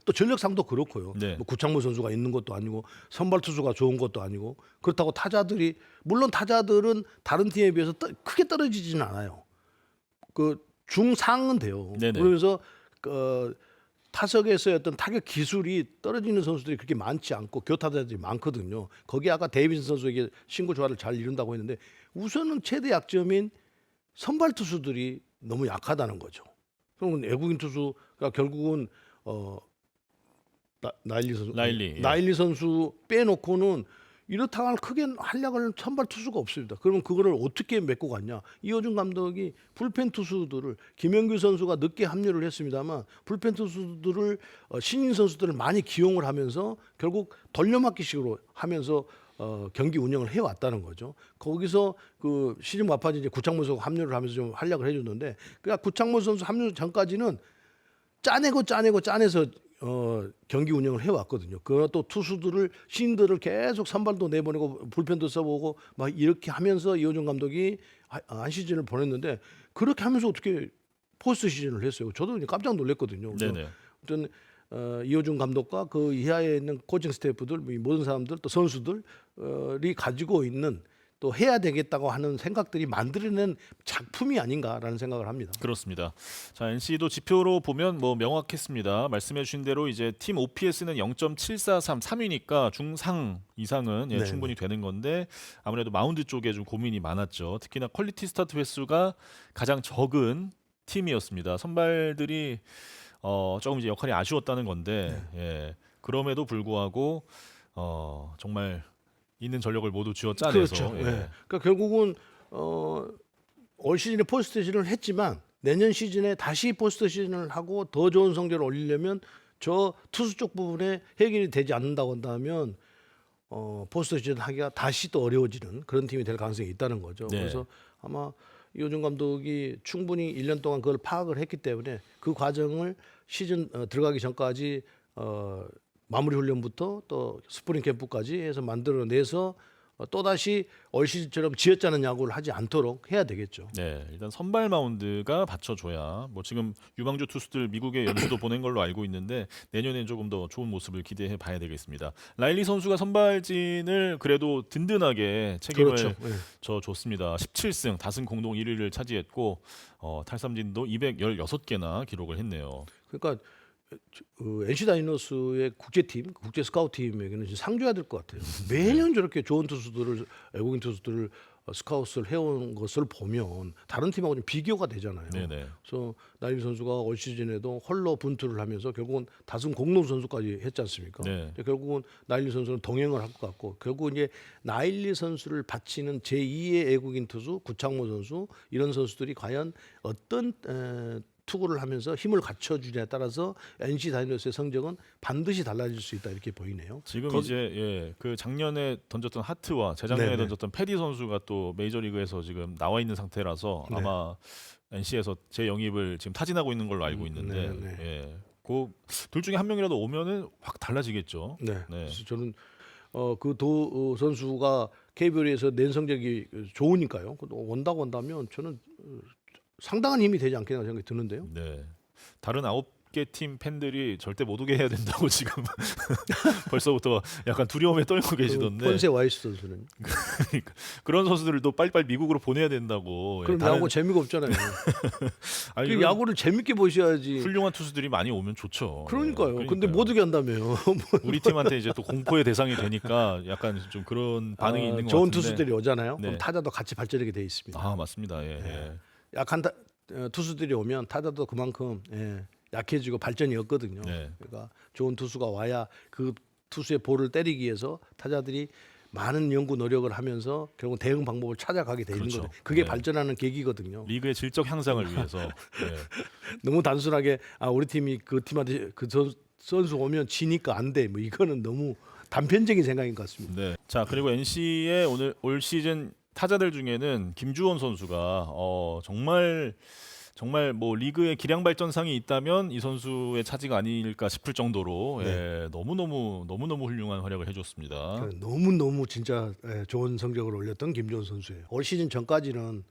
또 전력상도 그렇고요. 네. 뭐 구창모 선수가 있는 것도 아니고 선발 투수가 좋은 것도 아니고 그렇다고 타자들이 물론 타자들은 다른 팀에 비해서 크게 떨어지지는 않아요. 그 중상은 돼요. 네네. 그러면서 타석에서의 어떤 타격 기술이 떨어지는 선수들이 그렇게 많지 않고 교타자들이 많거든요. 거기에 아까 데이비슨 선수에게 신구 조화를 잘 이룬다고 했는데 우선은 최대 약점인 선발 투수들이 너무 약하다는 거죠. 그럼 외국인 투수가 결국은 나일리 선수 빼놓고는 이렇다 할 크게 활약을 선발 투수가 없습니다. 그러면 그거를 어떻게 메꿔 갔냐? 이호준 감독이 불펜 투수들을 김영규 선수가 늦게 합류를 했습니다만 불펜 투수들을 신인 선수들을 많이 기용을 하면서 결국 돌려막기식으로 하면서 경기 운영을 해왔다는 거죠. 거기서 그 시즌 막판에 이제 구창모 선수 합류를 하면서 좀 활약을 해줬는데, 그러니까 구창모 선수 합류 전까지는 짜내서 경기 운영을 해왔거든요. 그러나 또 투수들을 신인들을 계속 선발도 내보내고 불펜도 써보고 막 이렇게 하면서 이호준 감독이 한 시즌을 보냈는데 그렇게 하면서 어떻게 포스트 시즌을 했어요. 저도 깜짝 놀랐거든요. 네네. 어떤 이호준 감독과 그 이하에 있는 코칭 스태프들, 모든 사람들 또 선수들이 가지고 있는 또 해야 되겠다고 하는 생각들이 만들어낸 작품이 아닌가라는 생각을 합니다. 그렇습니다. 자, NC도 지표로 보면 뭐 명확했습니다. 말씀해주신 대로 이제 팀 OPS는 0.743, 3위니까 중상 이상은 네네. 충분히 되는 건데 아무래도 마운드 쪽에 좀 고민이 많았죠. 특히나 퀄리티 스타트 횟수가 가장 적은 팀이었습니다. 선발들이 조금 이제 역할이 아쉬웠다는 건데 예, 그럼에도 불구하고 정말 있는 전력을 모두 쥐어 짜내서 그렇죠. 예. 네. 그러니까 결국은 올 시즌에 포스트 시즌을 했지만 내년 시즌에 다시 포스트 시즌을 하고 더 좋은 성적을 올리려면 저 투수 쪽 부분에 해결이 되지 않는다고 한다면 포스트 시즌 하기가 다시 또 어려워지는 그런 팀이 될 가능성이 있다는 거죠. 네. 그래서 아마 이호준 감독이 충분히 1년 동안 그걸 파악을 했기 때문에 그 과정을 시즌 들어가기 전까지 마무리 훈련부터 또 스프링 캠프까지 해서 만들어내서 또다시 올 시즌처럼 지어짜는 야구를 하지 않도록 해야 되겠죠. 네, 일단 선발 마운드가 받쳐줘야 뭐 지금 유망주 투수들 미국에 연수도 보낸 걸로 알고 있는데 내년엔 조금 더 좋은 모습을 기대해 봐야 되겠습니다. 라일리 선수가 선발진을 그래도 든든하게 책임을 그렇죠. 네. 져줬습니다. 17승, 다승 공동 1위를 차지했고 탈삼진도 216개나 기록을 했네요. 그러니까 NC 다이노스의 국제팀, 국제 스카우트 팀에게는 진짜 상줘야 될 것 같아요. 매년 저렇게 좋은 투수들을 외국인 투수들을 스카우트를 해온 것을 보면 다른 팀하고 좀 비교가 되잖아요. 네네. 그래서 나일리 선수가 올 시즌에도 홀로 분투를 하면서 결국은 다승 공동 선수까지 했지 않습니까? 네. 결국은 나일리 선수는 동행을 할 것 같고 결국 이제 나일리 선수를 바치는 제2의 외국인 투수 구창모 선수 이런 선수들이 과연 어떤 투구를 하면서 힘을 갖춰주냐에 따라서 NC 다이노스의 성적은 반드시 달라질 수 있다 이렇게 보이네요. 지금 이제 그 작년에 던졌던 하트와 재작년에 네네. 던졌던 패디 선수가 또 메이저리그에서 지금 나와 있는 상태라서 네. 아마 NC에서 재영입을 지금 타진하고 있는 걸로 알고 있는데 네. 예. 그둘 중에 한 명이라도 오면은 확 달라지겠죠. 네. 네. 그래서 저는 그 도 선수가 KBO에서 낸 성적이 좋으니까요. 온다고 한다면 저는 상당한 힘이 되지 않겠나 생각이 드는데요. 네. 다른 9개 팀 팬들이 절대 못 오게 해야 된다고 지금 벌써부터 약간 두려움에 떨고 계시던데 폰세 와이스 선수는 그런 선수들도 빨리빨리 미국으로 보내야 된다고. 그럼 야구 재미가 없잖아요. 아니, 그 이런 야구를 재밌게 보셔야지. 훌륭한 투수들이 많이 오면 좋죠. 그러니까요. 네, 근데 그러니까요. 못 오게 한다며요. 우리 팀한테 이제 또 공포의 대상이 되니까 약간 좀 그런 반응이 있는 것 좋은 같은데. 투수들이 오잖아요. 네. 그럼 타자도 같이 발전하게 돼 있습니다. 아 맞습니다. 예. 네. 예. 약한 투수들이 오면 타자도 그만큼 약해지고 발전이 없거든요. 네. 그러니까 좋은 투수가 와야 그 투수의 볼을 때리기 위해서 타자들이 많은 연구 노력을 하면서 결국 대응 방법을 찾아가게 되는 그렇죠. 거죠. 그게 네. 발전하는 계기거든요. 리그의 질적 향상을 위해서. 예. 너무 단순하게 우리 팀이 그 팀한테 그 선수 오면 지니까 안 돼. 뭐 이거는 너무 단편적인 생각인 것 같습니다. 네. 자 그리고 NC의 올 시즌 타자들 중에는 김주원 선수가 정말 뭐 리그의 기량 발전상이 있다면 이 선수의 차지가 아닐까 싶을 정도로 네. 예, 너무너무 훌륭한 활약을 해줬습니다. 너무 진짜 좋은 성적을 올렸던 김주원 선수예요. 올 시즌 전까지는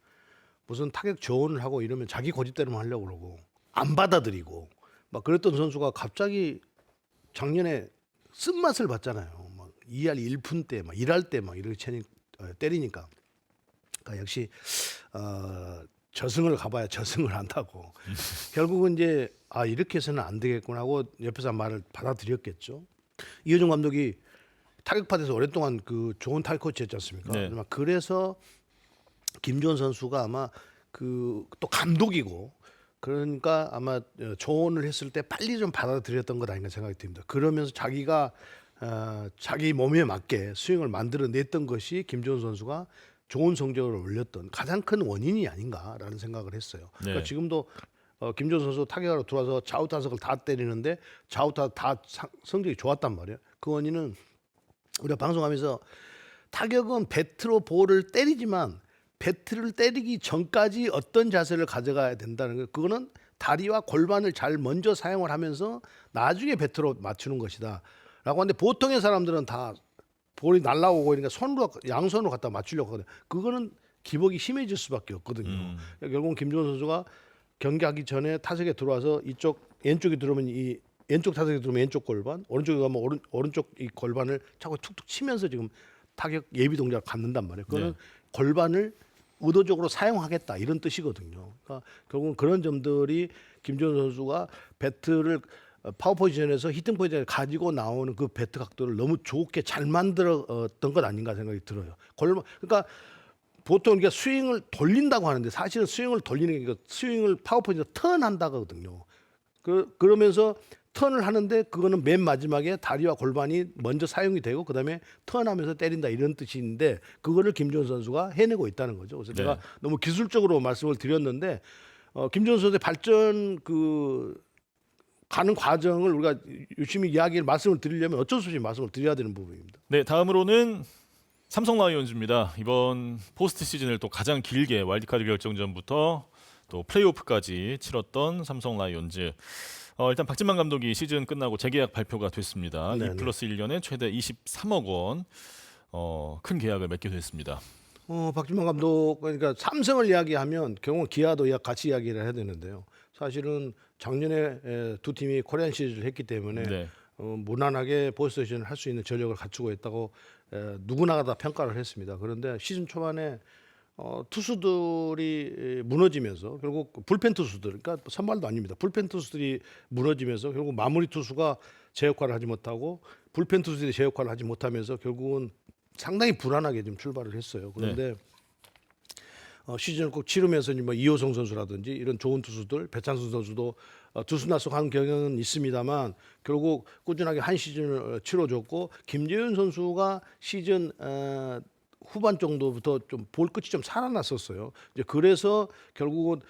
무슨 타격 조언을 하고 이러면 자기 고집대로만 하려고 그러고 안 받아들이고 막 그랬던 선수가 갑자기 작년에 쓴맛을 봤잖아요. 막 2할 1푼 때, 막 1할 때 막 이렇게 때리니까 그러니까 역시 저승을 가봐야 저승을 안다고. 결국은 이제 이렇게 해서는 안 되겠구나 하고 옆에서 말을 받아들였겠죠. 이호정 감독이 타격팟에서 오랫동안 그 좋은 타격 코치였지 않습니까? 네. 그래서 김주원 선수가 아마 그 또 감독이고 그러니까 아마 조언을 했을 때 빨리 좀 받아들였던 것 아닌가 생각이 듭니다. 그러면서 자기가 자기 몸에 맞게 스윙을 만들어냈던 것이 김주원 선수가 좋은 성적을 올렸던 가장 큰 원인이 아닌가라는 생각을 했어요. 그러니까 네. 지금도 김주원 선수 타격하러 들어와서 좌우 타석을 다 때리는데 좌우 타석 다 성적이 좋았단 말이에요. 그 원인은 우리가 방송하면서 타격은 배트로 볼을 때리지만 배트를 때리기 전까지 어떤 자세를 가져가야 된다는 거예요. 그거는 다리와 골반을 잘 먼저 사용을 하면서 나중에 배트로 맞추는 것이다. 라고 하는데 보통의 사람들은 다 볼이 날라오고 그러니까 손으로 양손으로 갖다 맞추려고 하거든요. 그거는 기복이 심해질 수밖에 없거든요. 결국은 김주원 선수가 경기하기 전에 타석에 들어와서 왼쪽이 들어오면 이 왼쪽 타석에 들어오면 왼쪽 골반, 오른쪽에 가면 오른쪽 이 골반을 자꾸 툭툭 치면서 지금 타격 예비 동작을 갖는단 말이에요. 그거는 네. 골반을 의도적으로 사용하겠다 이런 뜻이거든요. 그러니까 결국은 그런 점들이 김주원 선수가 배트를 파워 포지션에서 히팅 포지션에 가지고 나오는 그 배트 각도를 너무 좋게 잘 만들었던 것 아닌가 생각이 들어요. 그러니까 보통 우리가 스윙을 돌린다고 하는데 사실은 스윙을 돌리는 게 아니라 스윙을 파워 포지션에서 턴한다거든요. 그러면서 턴을 하는데 그거는 맨 마지막에 다리와 골반이 먼저 사용이 되고 그다음에 턴하면서 때린다 이런 뜻인데 그거를 김주원 선수가 해내고 있다는 거죠. 그래서 네. 제가 너무 기술적으로 말씀을 드렸는데 김주원 선수의 발전 가는 과정을 우리가 열심히 말씀을 드리려면 어쩔 수 없이 말씀을 드려야 되는 부분입니다. 네, 다음으로는 삼성 라이온즈입니다. 이번 포스트 시즌을 또 가장 길게 와일드카드 결정전부터 또 플레이오프까지 치렀던 삼성 라이온즈. 일단 박진만 감독이 시즌 끝나고 재계약 발표가 됐습니다. 네네. 2+1년에 최대 23억 원 큰 계약을 맺게 됐습니다. 박진만 감독 그러니까 삼성을 이야기하면 결국 기아도 같이 이야기를 해야 되는데요. 사실은 작년에 두 팀이 코리안 시리즈를 했기 때문에 네. 무난하게 포스트시즌을 할 수 있는 전력을 갖추고 있다고 누구나 다 평가를 했습니다. 그런데 시즌 초반에 투수들이 무너지면서 결국 불펜 투수들, 그러니까 선발도 아닙니다. 불펜 투수들이 무너지면서 결국 마무리 투수가 제 역할을 하지 못하고 불펜 투수들이 제 역할을 하지 못하면서 결국은 상당히 불안하게 좀 출발을 했어요. 그런데 시즌을 꼭 치르면서 뭐 이호성 선수라든지 이런 좋은 투수들, 배창순 선수도 투수나속한 경향은 있습니다만 결국 꾸준하게 한 시즌을 치러줬고 김재윤 선수가 시즌 후반 정도부터 좀 볼 끝이 좀 살아났었어요. 이제 그래서 결국은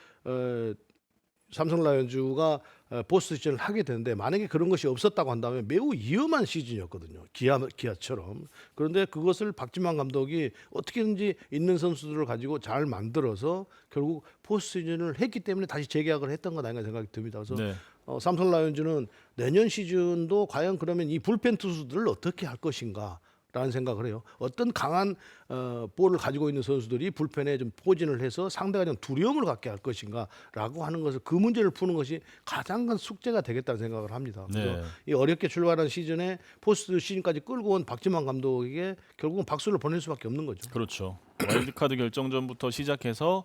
삼성 라이온즈가 포스트 시즌을 하게 되는데 만약에 그런 것이 없었다고 한다면 매우 위험한 시즌이었거든요. 기아처럼. 그런데 그것을 박진만 감독이 어떻게든지 있는 선수들을 가지고 잘 만들어서 결국 포스트 시즌을 했기 때문에 다시 재계약을 했던 것 아닌가 생각이 듭니다. 그래서 네. 삼성 라이온즈는 내년 시즌도 과연 그러면 이 불펜 투수들을 어떻게 할 것인가? 라는 생각을 해요. 어떤 강한 볼을 가지고 있는 선수들이 불펜에 좀 포진을 해서 상대가 좀 두려움을 갖게 할 것인가라고 하는 것을 그 문제를 푸는 것이 가장 큰 숙제가 되겠다는 생각을 합니다. 그래서 네. 이 어렵게 출발한 시즌에 포스트 시즌까지 끌고 온 박진만 감독에게 결국은 박수를 보낼 수밖에 없는 거죠. 그렇죠. 와일드카드 결정전부터 시작해서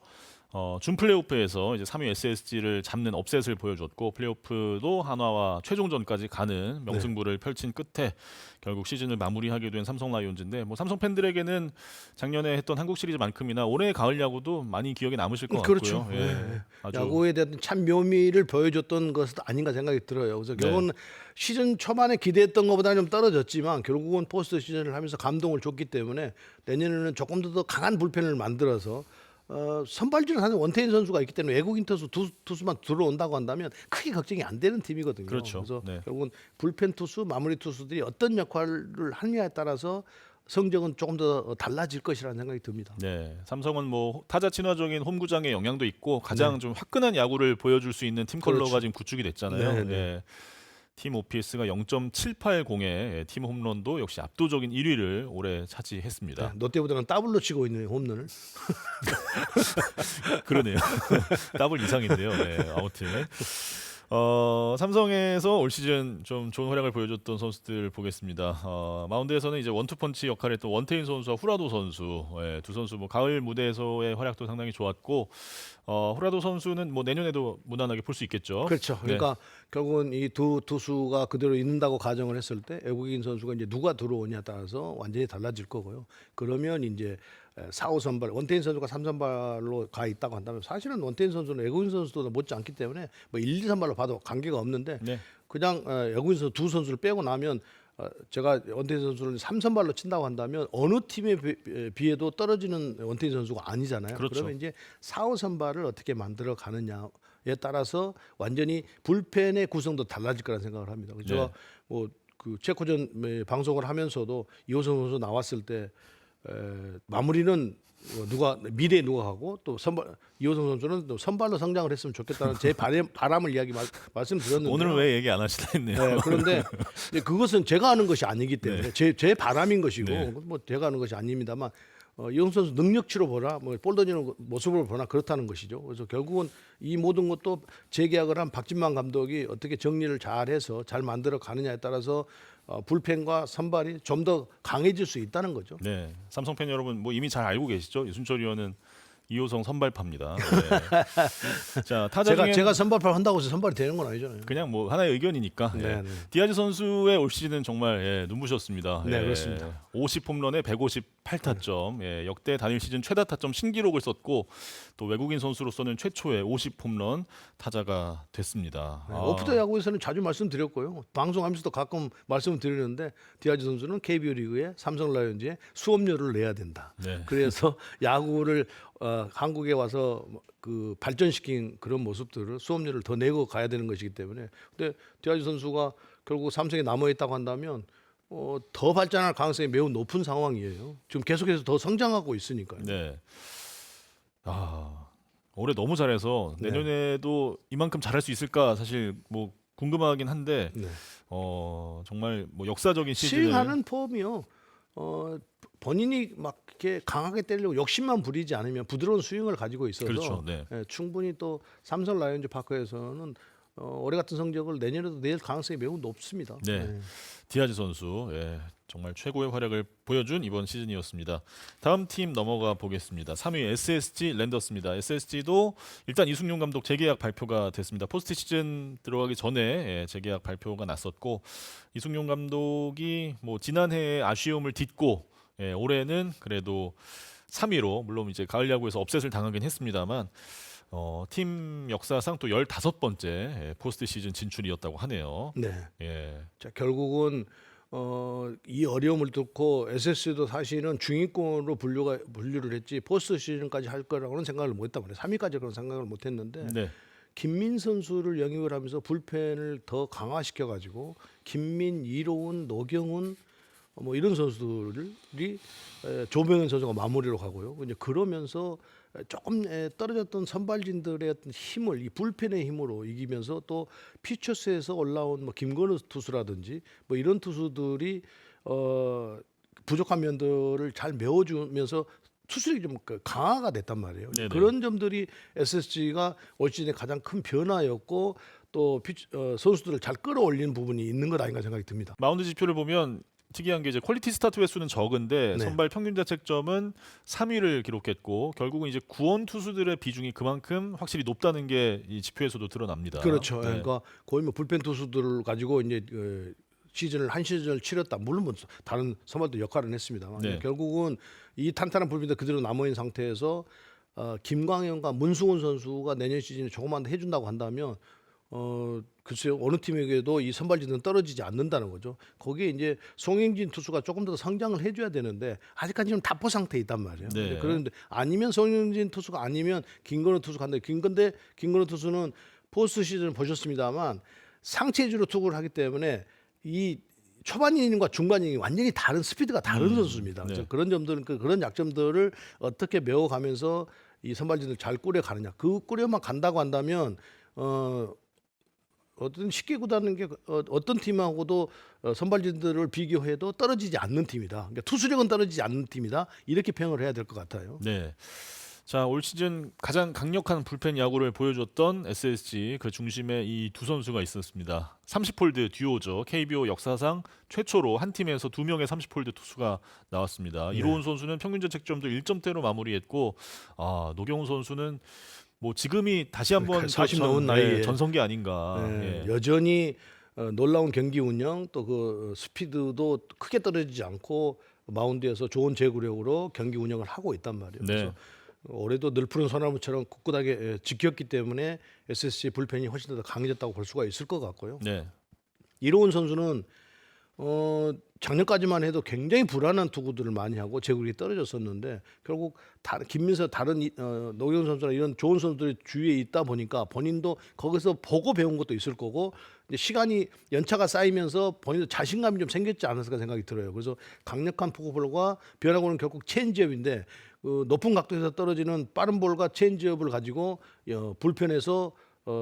준 플레이오프에서 이제 3위 SSG를 잡는 업셋을 보여줬고 플레이오프도 한화와 최종전까지 가는 명승부를 펼친 끝에 결국 시즌을 마무리하게 된 삼성 라이온즈인데 뭐 삼성 팬들에게는 작년에 했던 한국 시리즈만큼이나 올해 가을 야구도 많이 기억에 남으실 것 그렇죠. 같고요. 예. 아주 야구에 대한 참 묘미를 보여줬던 것은 아닌가 생각이 들어요. 그래서 결국은 시즌 초반에 기대했던 것보다 좀 떨어졌지만 결국은 포스트 시즌을 하면서 감동을 줬기 때문에 내년에는 조금 더 강한 불펜을 만들어서 선발진은 사실 원태인 선수가 있기 때문에 외국인 투수만 들어온다고 한다면 크게 걱정이 안 되는 팀이거든요. 그렇죠. 그래서 네. 결국은 불펜 투수, 마무리 투수들이 어떤 역할을 하느냐에 따라서 성적은 조금 더 달라질 것이라는 생각이 듭니다. 네, 삼성은 뭐 타자 친화적인 홈구장의 영향도 있고 가장 좀 화끈한 야구를 보여줄 수 있는 팀 컬러가 그렇죠. 지금 구축이 됐잖아요. 네, 네. 예. 팀 OPS가 0.780에 팀 홈런도 역시 압도적인 1위를 올해 차지했습니다. 롯데보다는 더블로 치고 있는 홈런을. 그러네요. 더블 이상인데요. 네, 아무튼 삼성에서 올 시즌 좀 좋은 활약을 보여줬던 선수들 보겠습니다. 마운드에서는 이제 원투펀치 역할을 했던 원태인 선수와 후라도 선수, 두 선수 뭐 가을 무대에서의 활약도 상당히 좋았고 후라도 선수는 뭐 내년에도 무난하게 볼 수 있겠죠. 그렇죠. 그러니까 결국은 이 두 투수가 그대로 있는다고 가정을 했을 때 외국인 선수가 이제 누가 들어오냐에 따라서 완전히 달라질 거고요. 그러면 이제 4, 5 선발 원태인 선수가 3선발로 가 있다고 한다면 사실은 원태인 선수는 외국인 선수도 못지 않기 때문에 뭐 1, 2, 3발로 봐도 관계가 없는데 네. 그냥 외국인 선수 두 선수를 빼고 나면 제가 원태인 선수를 3선발로 친다고 한다면 어느 팀에 비해도 떨어지는 원태인 선수가 아니잖아요. 그렇죠. 그러면 이제 4, 5선발을 어떻게 만들어 가느냐에 따라서 완전히 불펜의 구성도 달라질 거라는 생각을 합니다. 그래서 제가 뭐그 체코전 방송을 하면서도 이호선 선수 나왔을 때 마무리는 미래에 누가 하고 또 선발 이호선 선수는 또 선발로 성장을 했으면 좋겠다는 제 바람을 말씀드렸는데 오늘은 왜 얘기 안 하시나 했네요. 네, 그런데 이제 그것은 제가 하는 것이 아니기 때문에 제 바람인 것이고 네. 뭐 제가 하는 것이 아닙니다만 이호선 선수 능력치로 보나 뭐 볼 던지는 모습을 보나 그렇다는 것이죠. 그래서 결국은 이 모든 것도 재계약을 한 박진만 감독이 어떻게 정리를 잘해서 잘 만들어 가느냐에 따라서 불펜과 선발이 좀 더 강해질 수 있다는 거죠. 네, 삼성 팬 여러분 뭐 이미 잘 알고 계시죠? 이순철 의원은 이호성 선발파입니다. 네. 자 타자 중에 제가 선발파 한다고 해서 선발이 되는 건 아니잖아요. 그냥 뭐 하나의 의견이니까. 예. 네, 네. 디아즈 선수의 올 시즌은 정말 눈부셨습니다. 네, 그렇습니다. 50홈런에 158타점, 역대 단일 시즌 최다 타점 신기록을 썼고 또 외국인 선수로서는 최초의 50홈런 타자가 됐습니다. 오프더 야구에서는 자주 말씀드렸고요. 방송하면서도 가끔 말씀드리는데 디아즈 선수는 KBO 리그에 삼성 라이온즈에 수업료를 내야 된다. 네. 그래서 야구를 한국에 와서 그 발전시킨 그런 모습들을 수업료를 더 내고 가야 되는 것이기 때문에 근데 디아즈 선수가 결국 삼성에 남아 있다고 한다면 더 발전할 가능성이 매우 높은 상황이에요. 지금 계속해서 더 성장하고 있으니까요. 네. 올해 너무 잘해서 내년에도 이만큼 잘할 수 있을까 사실 뭐 궁금하긴 한데 네. 정말 뭐 역사적인 시즌을 스윙하는 폼이요. 본인이 막 이렇게 강하게 때리려고 욕심만 부리지 않으면 부드러운 스윙을 가지고 있어서 그렇죠. 네. 충분히 또 삼성 라이온즈 파크에서는 올해 같은 성적을 내년에도 낼 가능성이 매우 높습니다. 네. 디아즈 선수 정말 최고의 활약을 보여준 이번 시즌이었습니다. 다음 팀 넘어가 보겠습니다. 3위 SSG 랜더스입니다. SSG도 일단 이승용 감독 재계약 발표가 됐습니다. 포스트 시즌 들어가기 전에 재계약 발표가 났었고 이승용 감독이 뭐 지난해의 아쉬움을 딛고 올해는 그래도 3위로 물론 이제 가을 야구에서 업셋을 당하긴 했습니다만 팀 역사상 또 15번째 포스트 시즌 진출이었다고 하네요. 네. 예. 자, 결국은 이 어려움을 뚫고 SS도 사실은 중위권으로 분류를 했지 포스트 시즌까지 할 거라고는 생각을 못했단 말이에요. 3위까지 그런 생각을 못했는데 네. 김민 선수를 영입을 하면서 불펜을 더 강화시켜 가지고 김민, 이로운, 노경훈 뭐 이런 선수들이 조병현 선수가 마무리로 가고요. 이제 그러면서 조금 떨어졌던 선발진들의 어떤 힘을 이 불펜의 힘으로 이기면서 또 피처스에서 올라온 뭐 김건우 투수라든지 뭐 이런 투수들이 부족한 면들을 잘 메워주면서 투수력이 좀 강화가 됐단 말이에요. 네네. 그런 점들이 SSG가 올 시즌의 가장 큰 변화였고 또 선수들을 잘 끌어올리는 부분이 있는 것 아닌가 생각이 듭니다. 마운드 지표를 보면 특이한 게 이제 퀄리티 스타트 횟수는 적은데 네. 선발 평균 자책점은 3위를 기록했고 결국은 이제 구원 투수들의 비중이 그만큼 확실히 높다는 게 이 지표에서도 드러납니다. 그렇죠. 네. 그러니까 거의 뭐 불펜 투수들을 가지고 이제 한 시즌을 치렀다. 물론 뭐 다른 선발도 역할은 했습니다만 네. 결국은 이 탄탄한 불펜도 그대로 남아 있는 상태에서 김광현과 문승훈 선수가 내년 시즌에 조금만 더 해준다고 한다면 글쎄요 어느 팀에게도 이 선발진은 떨어지지 않는다는 거죠. 거기에 이제 송영진 투수가 조금 더 성장을 해줘야 되는데 아직까지는 답보 상태에 있단 말이에요. 네. 그런데 아니면 송영진 투수가 아니면 김건우 투수가 한다. 김건우 투수는 포스트 시즌 보셨습니다만 상체 위주로 투구를 하기 때문에 이 초반 이닝과 중반 이닝이 완전히 다른 스피드가 다른 선수입니다. 네. 그래서 그런 점들은 그런 약점들을 어떻게 메워가면서 이 선발진을 잘 꾸려가느냐. 그 꾸려만 간다고 한다면 어떤 쉽게 구다는 게 어떤 팀하고도 선발진들을 비교해도 떨어지지 않는 팀이다. 그러니까 투수력은 떨어지지 않는 팀이다. 이렇게 평을 해야 될 것 같아요. 네. 자, 올 시즌 가장 강력한 불펜 야구를 보여줬던 SSG 그 중심에 이 두 선수가 있었습니다. 30홀드 듀오죠. KBO 역사상 최초로 한 팀에서 두 명의 30홀드 투수가 나왔습니다. 네. 이로운 선수는 평균 자책점도 1점대로 마무리했고 노경훈 선수는 뭐 지금이 다시 한번 40 넘은 나이에 전성기 아닌가. 네, 예. 여전히 놀라운 경기 운영 또 그 스피드도 크게 떨어지지 않고 마운드에서 좋은 제구력으로 경기 운영을 하고 있단 말이에요. 네. 그래서 올해도 늘 푸른 소나무처럼 굳굳하게 지켰기 때문에 SSG 불펜이 훨씬 더 강해졌다고 볼 수가 있을 것 같고요. 네. 이로운 선수는 작년까지만 해도 굉장히 불안한 투구들을 많이 하고 제구력이 떨어졌었는데 결국 김민서 다른 노경 선수나 이런 좋은 선수들이 주위에 있다 보니까 본인도 거기서 보고 배운 것도 있을 거고 이제 시간이 연차가 쌓이면서 본인도 자신감이 좀 생겼지 않았을까 생각이 들어요. 그래서 강력한 포크볼과 변화구는 결국 체인지업인데 높은 각도에서 떨어지는 빠른 볼과 체인지업을 가지고 불펜에서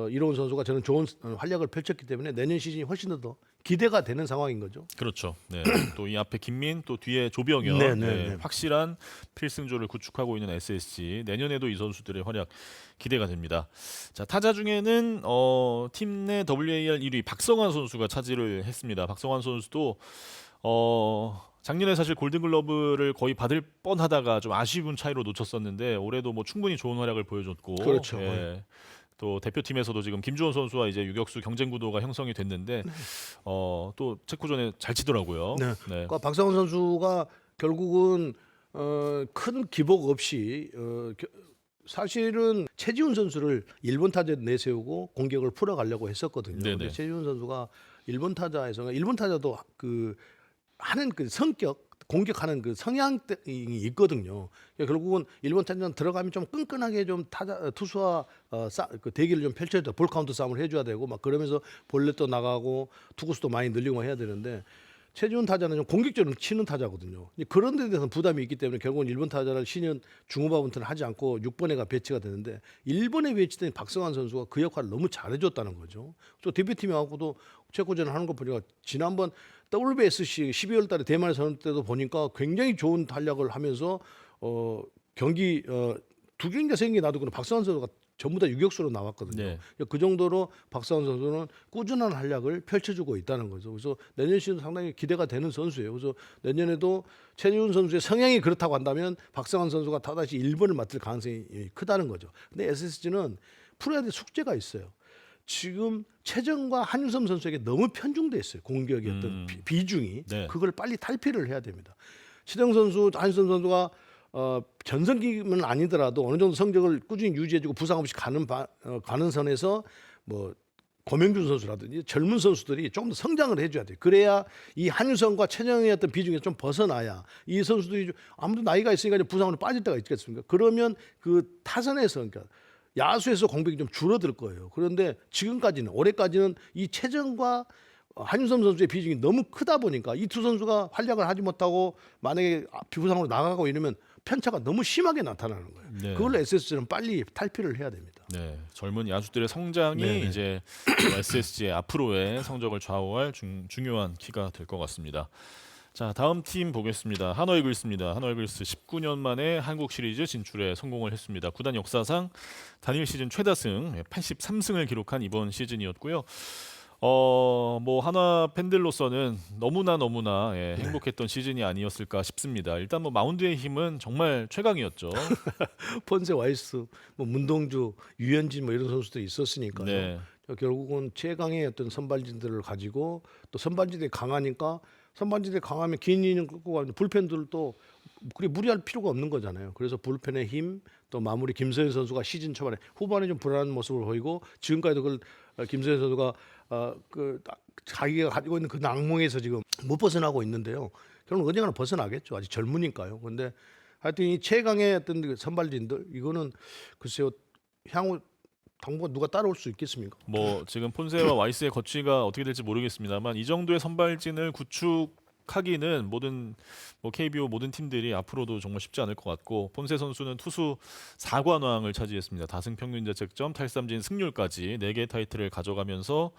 이로운 선수가 저는 좋은 활약을 펼쳤기 때문에 내년 시즌이 훨씬 더 기대가 되는 상황인 거죠. 그렇죠. 네. 또 이 앞에 김민 또 뒤에 조병현 네, 네, 네. 확실한 필승조를 구축하고 있는 SSG 내년에도 이 선수들의 활약 기대가 됩니다. 자, 타자 중에는 팀 내 WAR 1위 박성환 선수가 차지를 했습니다. 박성환 선수도 작년에 사실 골든글러브를 거의 받을 뻔하다가 좀 아쉬운 차이로 놓쳤었는데 올해도 뭐 충분히 좋은 활약을 보여줬고 그렇죠. 예. 또 대표팀에서도 지금 김주원 선수와 이제 유격수 경쟁 구도가 형성이 됐는데 또 체코전에 잘 치더라고요. 네. 네. 그러니까 박상원 선수가 결국은 큰 기복 없이 사실은 최지훈 선수를 1번 타자에 내세우고 공격을 풀어가려고 했었거든요. 네네. 근데 최지훈 선수가 1번 타자에서 1번 타자도 하는 그 성격 공격하는 그 성향이 있거든요. 그러니까 결국은 1번 타자는 들어가면 좀 끈끈하게 좀 투수와 그 대기를 좀 펼쳐야 돼. 볼 카운트 싸움을 해줘야 되고 막 그러면서 볼넷도 나가고 투구수도 많이 늘리고 해야 되는데 최지훈 타자는 좀 공격적으로 치는 타자거든요. 그런 데 대해서 부담이 있기 때문에 결국은 1번 타자를 신인 중후반부터는 하지 않고 6번에가 배치가 되는데 1번에 배치된 박성환 선수가 그 역할을 너무 잘해줬다는 거죠. 또 대표팀하고도 체코전을 하는 거 보니까 지난번 WBSC 12월 달에 대만에 선 때도 보니까 굉장히 좋은 활약을 하면서 경기 두 경기가 생긴 나도 그런 박성환 선수가 전부 다 유격수로 나왔거든요. 네. 그 정도로 박성환 선수는 꾸준한 활약을 펼쳐주고 있다는 거죠. 그래서 내년 시즌 상당히 기대가 되는 선수예요. 그래서 내년에도 최지훈 선수의 성향이 그렇다고 한다면 박성환 선수가 다시 1번을 맡을 가능성이 크다는 거죠. 근데 SSG는 풀어야 될 숙제가 있어요. 지금 최정과 한유섬 선수에게 너무 편중돼 있어요. 공격의 어떤 비중이. 네. 그걸 그걸 빨리 탈피를 해야 됩니다. 최정 선수, 한유섬 선수가 전성기는 아니더라도 어느 정도 성적을 꾸준히 유지해주고 부상 없이 가는 선에서 뭐 고명준 선수라든지 젊은 선수들이 조금 더 성장을 해줘야 돼요. 그래야 이 한유섬과 최정의 어떤 비중에서 좀 벗어나야 이 선수들이 아무도 나이가 있으니까 부상으로 빠질 때가 있겠습니까? 그러면 그 타선에서 그러니까 야수에서 공백이 좀 줄어들 거예요. 그런데 지금까지는 올해까지는 이 최정과 한윤섬 선수의 비중이 너무 크다 보니까 이 두 선수가 활약을 하지 못하고 만약에 부상으로 나가고 이러면 편차가 너무 심하게 나타나는 거예요. 네. 그걸 SSG는 빨리 탈피를 해야 됩니다. 네, 젊은 야수들의 성장이 네네. 이제 SSG의 앞으로의 성적을 좌우할 중요한 키가 될 것 같습니다. 자, 다음 팀 보겠습니다. 한화이글스입니다. 한화이글스 19년 만에 한국 시리즈 진출에 성공을 했습니다. 구단 역사상 단일 시즌 최다승 83승을 기록한 이번 시즌이었고요. 뭐 한화 팬들로서는 너무나 행복했던 시즌이 아니었을까 싶습니다. 일단 뭐 마운드의 힘은 정말 최강이었죠. 폰세 와이스, 뭐 문동주, 유현진 뭐 이런 선수들이 있었으니까요. 네. 결국은 최강의 어떤 선발진들을 가지고 또 선발진들이 강하니까 선발진들이 강하면 긴 이닝 끌고 가는 불펜들도 그리 무리할 필요가 없는 거잖아요. 그래서 불펜의 힘, 또 마무리 김서현 선수가 시즌 초반에 후반에 좀 불안한 모습을 보이고 지금까지도 그걸 김서현 선수가 자기가 가지고 있는 그 악몽에서 지금 못 벗어나고 있는데요. 결국 언젠가는 벗어나겠죠. 아직 젊으니까요. 그런데 하여튼 이 최강의 어떤 그 선발진들 이거는 글쎄요 향후 당분간 누가 따라올 수 있겠습니까? 뭐 지금 폰세와 와이스의 거취가 어떻게 될지 모르겠습니다만 이 정도의 선발진을 구축하기는 모든 뭐 KBO 모든 팀들이 앞으로도 정말 쉽지 않을 것 같고 폰세 선수는 투수 4관왕을 차지했습니다. 다승 평균 자책점, 탈삼진 승률까지 4개의 타이틀을 가져가면서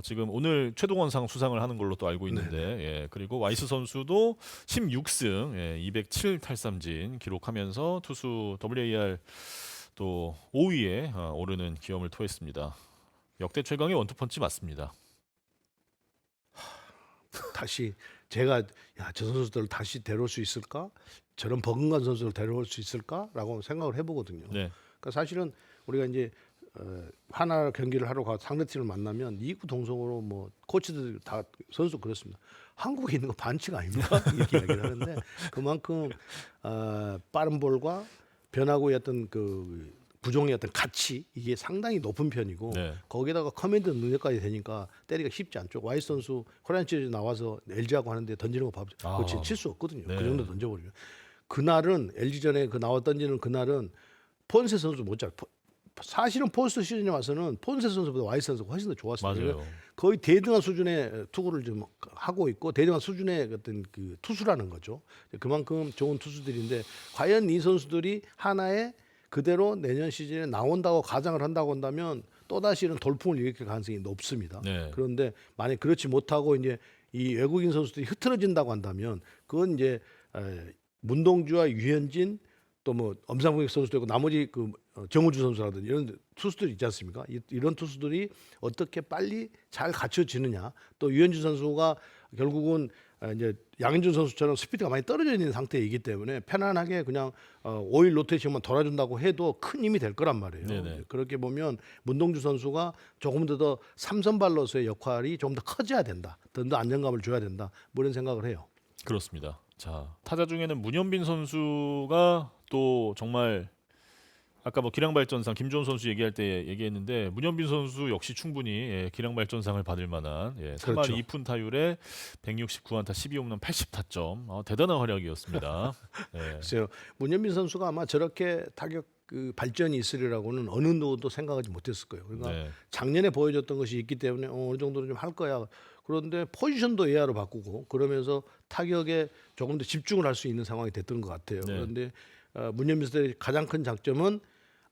지금 오늘 최동원상 수상을 하는 걸로 또 알고 있는데 예, 그리고 와이스 선수도 16승 207 탈삼진 기록하면서 투수 WAR 또 5위에 오르는 기염을 토했습니다. 역대 최강의 원투펀치 맞습니다. 다시 제가 저 선수들을 다시 데려올 수 있을까? 저런 버금간 선수를 데려올 수 있을까라고 생각을 해보거든요. 네, 그러니까 사실은 우리가 이제 하나 경기를 하러 가 상대팀을 만나면 이구 동성으로 뭐 코치들 다 선수 그렇습니다. 한국에 있는 거 반칙 아닙니까? 이렇게 이야기를 하는데 그만큼 빠른 볼과 변화구의 어떤 그 부종의 어떤 가치 이게 상당히 높은 편이고 네. 거기다가 커맨드 능력까지 되니까 때리기가 쉽지 않죠. 와이스 선수 코리안 시리즈 나와서 LG하고 하는데 던지는 거 봐보죠. 그거 진짜 칠 수 없거든요. 네. 그 정도 던져버리면 그날은 LG전에 그 나와 던지는 그날은 폰세 선수 못 잡. 사실은 포스트 시즌에 와서는 폰세 선수보다 와이스 선수가 훨씬 더 좋았어요. 맞아요. 거의 대등한 수준의 투구를 좀 하고 있고 대등한 수준의 어떤 그 투수라는 거죠. 그만큼 좋은 투수들인데 과연 이 선수들이 하나의 그대로 내년 시즌에 나온다고 가정을 한다고 한다면 또다시 이런 돌풍을 일으킬 가능성이 높습니다. 네. 그런데 만약 그렇지 못하고 이제 이 외국인 선수들이 흐트러진다고 한다면 그건 이제 문동주와 유현진 또 뭐 엄상국 선수도 있고 나머지 그 정우주 선수라든지 이런 투수들이 있지 않습니까? 이런 투수들이 어떻게 빨리 잘 갖춰지느냐. 또 유현진 선수가 결국은 이제 양현준 선수처럼 스피드가 많이 떨어져 있는 상태이기 때문에 편안하게 그냥 5일 로테이션만 돌아준다고 해도 큰 힘이 될 거란 말이에요. 네네. 그렇게 보면 문동주 선수가 조금 더 삼선발로서의 역할이 조금 더 커져야 된다. 더 안정감을 줘야 된다. 뭐 이런 생각을 해요. 그렇습니다. 자, 타자 중에는 문현빈 선수가 또 정말 아까 뭐 기량발전상 김주원 선수 얘기할 때 얘기했는데 문현빈 선수 역시 충분히 기량발전상을 받을 만한 3할 그렇죠. 2푼 타율에 169안타 12홈런 80타점 대단한 활약이었습니다. 예. 글쎄요. 문현빈 선수가 아마 저렇게 타격 그 발전이 있으리라고는 어느 누구도 생각하지 못했을 거예요. 그러니까 네. 작년에 보여줬던 것이 있기 때문에 어느 정도는 좀 할 거야. 그런데 포지션도 AR로 바꾸고 그러면서 타격에 조금 더 집중을 할 수 있는 상황이 됐던 것 같아요. 네. 그런데 문현빈 선수의 가장 큰 장점은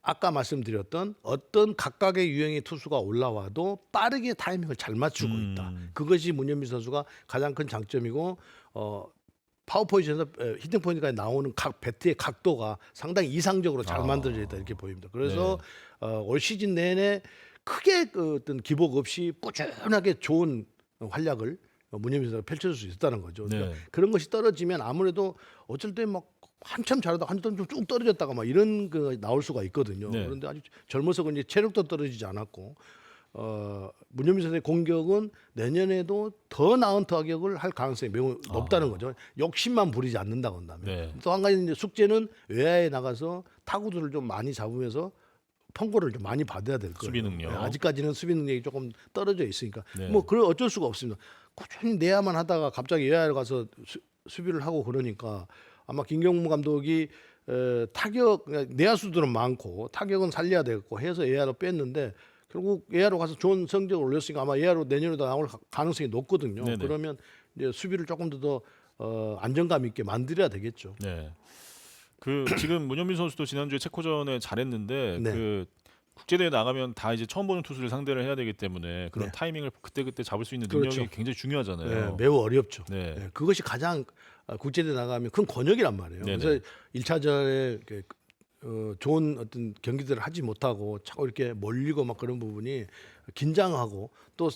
아까 말씀드렸던 어떤 각각의 유형의 투수가 올라와도 빠르게 타이밍을 잘 맞추고 있다. 그것이 문현빈 선수가 가장 큰 장점이고 파워 포지션에서 히팅 포인트까지 나오는 각 배트의 각도가 상당히 이상적으로 잘 만들어져 있다 이렇게 보입니다. 그래서 올 시즌 내내 크게 그 어떤 기복 없이 꾸준하게 좋은 활약을 문현빈 선수가 펼쳐줄 수 있다는 거죠. 그러니까 네. 그런 것이 떨어지면 아무래도 어쩔 때 막 한참 잘하다 한참 쭉 떨어졌다가 막 이런 그 나올 수가 있거든요. 네. 그런데 아주 젊어서 이제 체력도 떨어지지 않았고 문현빈 선수의 공격은 내년에도 더 나은 타격을 할 가능성이 매우 높다는 거죠. 욕심만 부리지 않는다고 한다면. 네. 또 한 가지 이제 숙제는 외야에 나가서 타구들을 좀 많이 잡으면서 펑고를 좀 많이 받아야 될 거예요. 수비 능력. 아직까지는 수비 능력이 조금 떨어져 있으니까 네. 뭐 그럴 어쩔 수가 없습니다. 꾸준히 내야만 하다가 갑자기 외야에 가서 수비를 하고 그러니까 아마 김경무 감독이 타격 내야수들은 많고 타격은 살려야 되겠고 해서 에아로 뺐는데 결국 에아로 가서 좋은 성적을 올렸으니까 아마 에아로 내년에도 나올 가능성이 높거든요. 네네. 그러면 이제 수비를 조금 더 안정감 있게 만들어야 되겠죠. 네. 그 지금 문현민 선수도 지난주에 체코전에 잘했는데 네. 그 국제대회 나가면 다 이제 처음 보는 투수를 상대를 해야 되기 때문에 그런 네. 타이밍을 그때그때 잡을 수 있는 능력이 그렇죠. 굉장히 중요하잖아요. 매우 어렵죠. 네. 그것이 가장 국제대 나가면 큰 권역이란 말이에요. 네네. 그래서 1차전에 좋은 어떤 경기들을 하지 못하고 자꾸 이렇게 몰리고 막 그런 부분이 긴장하고 또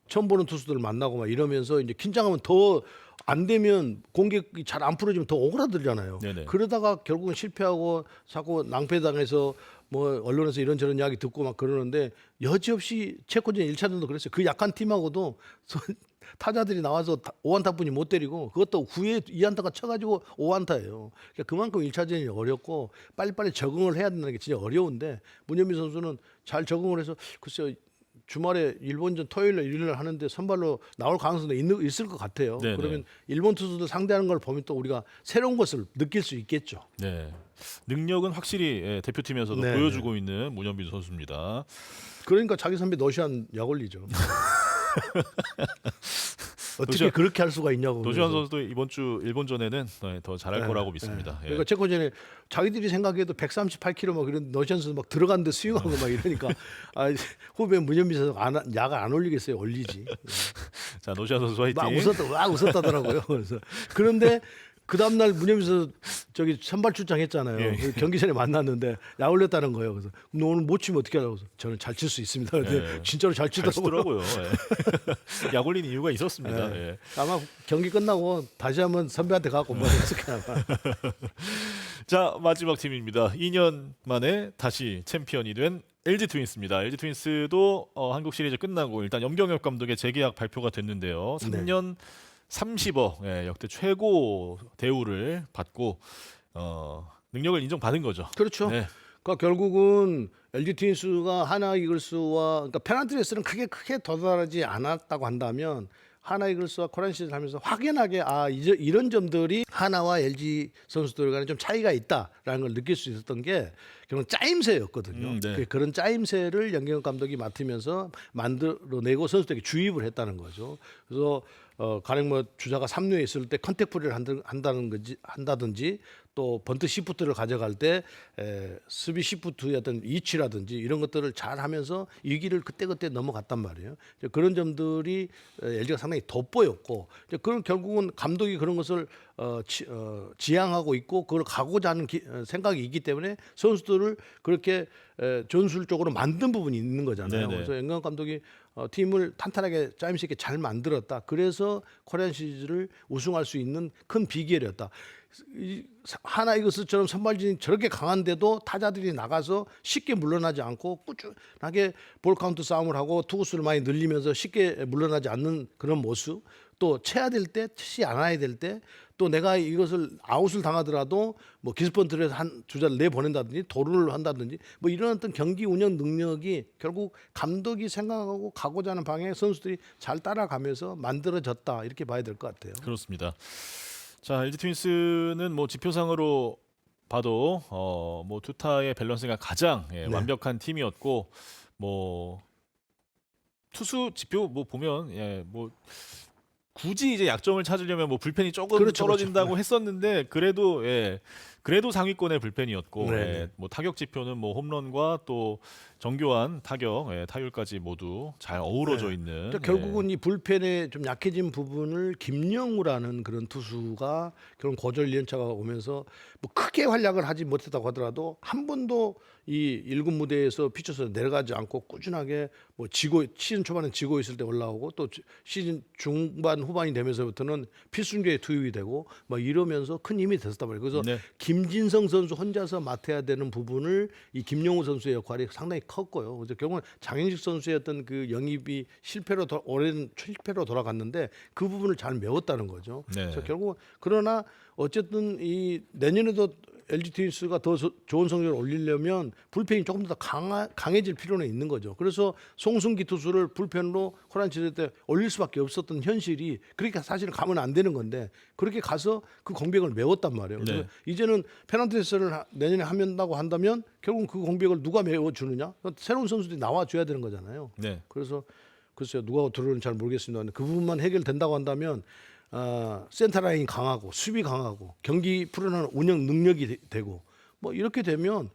처음 보는 투수들을 만나고 막 이러면서 이제 긴장하면 더 안 되면 공격이 잘 안 풀어지면 더 오그라들잖아요. 네네. 그러다가 결국은 실패하고 자꾸 낭패당해서 뭐 언론에서 이런저런 이야기 듣고 막 그러는데 여지없이 체코전 1차전도 그랬어요. 그 약한 팀하고도 타자들이 나와서 5안타뿐이 못 때리고 그것도 후에 2안타가 쳐가지고 5안타예요. 그러니까 그만큼 1차전이 어렵고 빨리빨리 적응을 해야 된다는 게 진짜 어려운데 문현민 선수는 잘 적응을 해서 글쎄요. 주말에 일본전 토요일날 일요일날 하는데 선발로 나올 가능성도 있을 것 같아요. 네네. 그러면 일본 투수들 상대하는 걸 보면 또 우리가 새로운 것을 느낄 수 있겠죠. 네. 능력은 확실히 대표팀에서도 네, 보여주고 있는 문현민 선수입니다. 그러니까 자기 선배 노시안 약 올리죠. 어떻게 노시안- 그렇게 할 수가 있냐고. 노시환 그래서. 선수도 이번 주 일본전에는 더 잘할 네, 거라고 믿습니다. 네. 예. 그러니까 체코전에 자기들이 생각해도 138kg 막 그런 노시안 선수 막 들어갔는데 스윙하고 막 이러니까 후배 문현민 선수 약을 안 올리겠어요. 올리지. 자, 노시환 선수 화이팅. 막 웃었다더라고요. 그래서 그런데 그 다음날 문현민 선수 저기 선발 출장했잖아요. 예. 그 경기 전에 만났는데 약 올렸다는 거예요. 그래서 너 오늘 못 치면 어떻게 하라고? 그래서 저는 잘 칠 수 있습니다. 근데 예. 진짜로 잘 잘 치더라고요. 치더라고요. 예. 약 올린 이유가 있었습니다. 예. 예. 아마 경기 끝나고 다시 한번 선배한테 가고 뭐 했을까 아마. 자, 마지막 팀입니다. 2년 만에 다시 챔피언이 된 LG 트윈스입니다. LG 트윈스도 한국 시리즈 끝나고 일단 염경엽 감독의 재계약 발표가 됐는데요. 3년 30억 역대 최고 대우를 받고 능력을 인정받은 거죠. 그렇죠. 네. 그러니까 결국은 LG 트윈스가 하나 이글스와 그러니까 페넌트 레이스는 크게 도달하지 않았다고 한다면 하나 이글스와 코리안 시리즈 하면서 확연하게 이제 이런 점들이 하나와 LG 선수들 간에 좀 차이가 있다라는 걸 느낄 수 있었던 게 결국 짜임새였거든요. 네. 그런 짜임새를 연경엽 감독이 맡으면서 만들어내고 선수들에게 주입을 했다는 거죠. 그래서 가령 뭐 주자가 3루에 있을 때 컨택 플레이를 한다든지 또 번트 시프트를 가져갈 때 수비 시프트의 어떤 이치라든지 이런 것들을 잘 하면서 위기를 그때그때 넘어갔단 말이에요. 이제 그런 점들이 LG가 상당히 돋보였고 이제 그런 결국은 감독이 그런 것을 지향하고 있고 그걸 가고자 하는 생각이 있기 때문에 선수들을 그렇게 전술적으로 만든 부분이 있는 거잖아요. 네네. 그래서 연경 감독이 팀을 탄탄하게 짜임새 있게 잘 만들었다. 그래서 코리안 시리즈를 우승할 수 있는 큰 비결이었다. 하나 이글스처럼 선발진이 저렇게 강한데도 타자들이 나가서 쉽게 물러나지 않고 꾸준하게 볼 카운트 싸움을 하고 투구수를 많이 늘리면서 쉽게 물러나지 않는 그런 모습, 또 쳐야 될 때 치지 않아야 될 때 또 내가 이것을 아웃을 당하더라도 뭐 기습번트를 해서 한 주자를 내보낸다든지 도루를 한다든지 뭐 이런 어떤 경기 운영 능력이 결국 감독이 생각하고 가고자 하는 방향에 선수들이 잘 따라가면서 만들어졌다 이렇게 봐야 될 것 같아요. 그렇습니다. 자, LG 트윈스는 뭐 지표상으로 봐도 뭐 투타의 밸런스가 가장 네. 완벽한 팀이었고 뭐 투수 지표 뭐 보면 뭐 굳이 이제 약점을 찾으려면 뭐 불펜이 조금 그렇죠, 떨어진다고 그렇죠. 했었는데 그래도 상위권의 불펜이었고 네. 뭐 타격 지표는 뭐 홈런과 또 정교한 타격 타율까지 모두 잘 어우러져 네. 있는 그러니까 결국은 이 불펜에 좀 약해진 부분을 김영우라는 그런 투수가 결국 고졸 2년차가 오면서 뭐 크게 활약을 하지 못했다고 하더라도 한 번도 이 1군 무대에서 피쳐서 내려가지 않고 꾸준하게 뭐 시즌 초반에 지고 있을 때 올라오고 또 시즌 중반 후반이 되면서부터는 필승조에 투입이 되고 막 이러면서 큰 힘이 됐었단 말이에요. 그래서 네. 김진성 선수 혼자서 맡아야 되는 부분을 이 김영우 선수의 역할이 상당히 컸고요. 그래서 결국은 장영식 선수의 어떤 그 영입이 오랜 실패로 돌아갔는데 그 부분을 잘 메웠다는 거죠. 네. 그래서 결국 그러나 어쨌든 이 내년에도 LG 트윈스가 더 좋은 성적을 올리려면 불펜이 조금 더 강해질 필요는 있는 거죠. 그래서 송승기 투수를 불펜으로 호란 시대 때 올릴 수밖에 없었던 현실이 그렇게 사실은 가면 안 되는 건데 그렇게 가서 그 공백을 메웠단 말이에요. 그래서 네. 이제는 페널티 레스를 내년에 한다고 한다면 결국 그 공백을 누가 메워주느냐? 새로운 선수들이 나와줘야 되는 거잖아요. 네. 그래서 글쎄요 누가 들어오는지 잘 모르겠습니다. 그 부분만 해결된다고 한다면 센터 라인 강하고 수비 강하고 경기 풀어나가는 운영 능력이 되고 뭐 이렇게 되면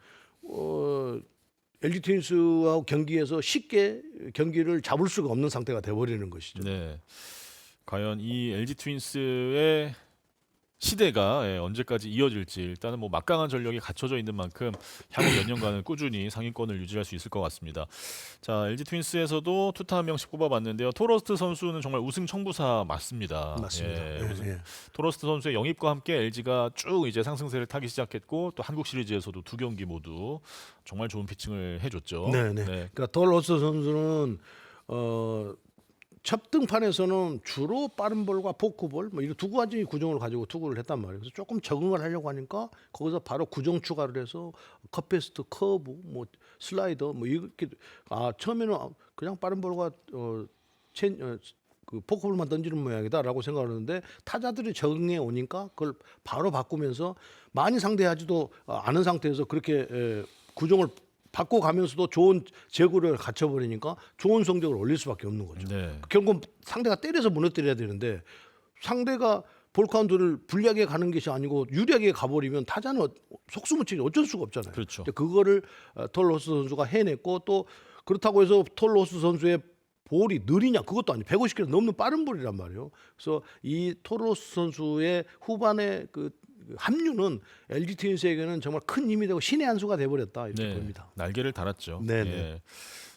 LG 트윈스하고 경기에서 쉽게 경기를 잡을 수가 없는 상태가 돼버리는 것이죠. 네. 과연 이 LG 트윈스의 시대가 언제까지 이어질지 일단은 뭐 막강한 전력이 갖춰져 있는 만큼 향후 몇 년간은 꾸준히 상위권을 유지할 수 있을 것 같습니다. 자, LG 트윈스에서도 투타 한 명씩 뽑아봤는데요. 토러스트 선수는 정말 우승 청부사 맞습니다. 맞습니다. 예, 우승. 예. 토러스트 선수의 영입과 함께 LG가 쭉 이제 상승세를 타기 시작했고 또 한국 시리즈에서도 2경기 모두 정말 좋은 피칭을 해줬죠. 네네. 그러니까 토러스트 선수는 첫 등판에서는 주로 빠른 볼과 포크볼 뭐 이런 두 가지 구종을 가지고 투구를 했단 말이에요. 그래서 조금 적응을 하려고 하니까 거기서 바로 구종 추가를 해서 컵페스트, 커브, 뭐 슬라이더 뭐 이렇게 처음에는 그냥 빠른 볼과 그 포크볼만 던지는 모양이다라고 생각하는데 타자들이 적응해 오니까 그걸 바로 바꾸면서 많이 상대하지도 않은 상태에서 그렇게 구종을 바꿔가면서도 좋은 제구를 갖춰버리니까 좋은 성적을 올릴 수밖에 없는 거죠. 네. 결국 상대가 때려서 무너뜨려야 되는데 상대가 볼 카운트를 불리하게 가는 것이 아니고 유리하게 가버리면 타자는 속수무책이 어쩔 수가 없잖아요. 그렇죠. 그거를 톨로스 선수가 해냈고 또 그렇다고 해서 톨로스 선수의 볼이 느리냐 그것도 아니에요. 150km 넘는 빠른 볼이란 말이에요. 그래서 이 톨로스 선수의 후반에 그 합류는 LG 트윈스에게는 정말 큰 힘이 되고 신의 한 수가 돼버렸다 이렇게 봅니다. 날개를 달았죠. 네네. 예.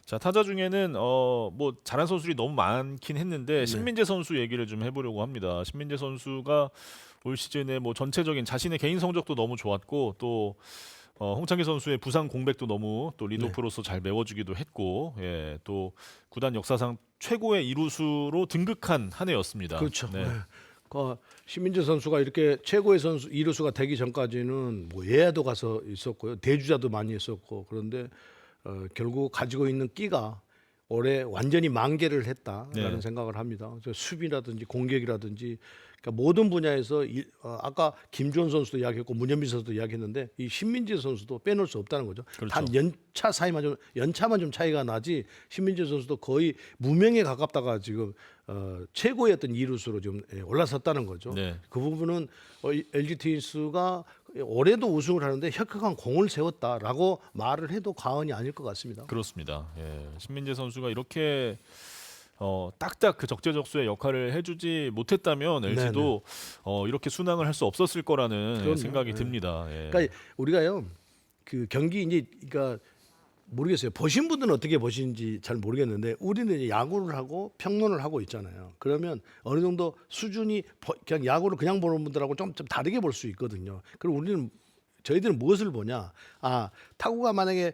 자, 타자 중에는 뭐 잘한 선수들이 너무 많긴 했는데 신민재 선수 얘기를 좀 해보려고 합니다. 신민재 선수가 올 시즌에 뭐 전체적인 자신의 개인 성적도 너무 좋았고 또 홍창기 선수의 부상 공백도 너무 또 리드오프로서 잘 메워주기도 했고, 예, 또 구단 역사상 최고의 이루수로 등극한 한 해였습니다. 그렇죠. 네. 신민재 선수가 이렇게 최고의 선수 이루수가 되기 전까지는 뭐 예야도 가서 있었고요, 대주자도 많이 했었고 그런데 결국 가지고 있는 끼가 올해 완전히 만개를 했다라는 네. 생각을 합니다. 그래서 수비라든지 공격이라든지 그러니까 모든 분야에서 아까 김주원 선수도 이야기했고 문현민 선수도 이야기했는데 이 신민재 선수도 빼놓을 수 없다는 거죠. 그렇죠. 단 연차만 좀 차이가 나지 신민재 선수도 거의 무명에 가깝다가 지금 최고의 어떤 이루수로 좀 올라섰다는 거죠. 네. 그 부분은 LG 트윈스가 올해도 우승을 하는데 혁혁한 공을 세웠다라고 말을 해도 과언이 아닐 것 같습니다. 그렇습니다. 예, 신민재 선수가 이렇게 딱딱 그 적재적소의 역할을 해주지 못했다면 LG도 이렇게 순항을 할 수 없었을 거라는 그럼요. 생각이 네. 듭니다. 예. 그러니까 우리가요 그 경기 이제 그러니까 모르겠어요. 보신 분들은 어떻게 보시는지 잘 모르겠는데 우리는 이제 야구를 하고 평론을 하고 있잖아요. 그러면 어느 정도 수준이 그냥 야구를 그냥 보는 분들하고 좀 다르게 볼 수 있거든요. 그럼 저희들은 무엇을 보냐? 타구가 만약에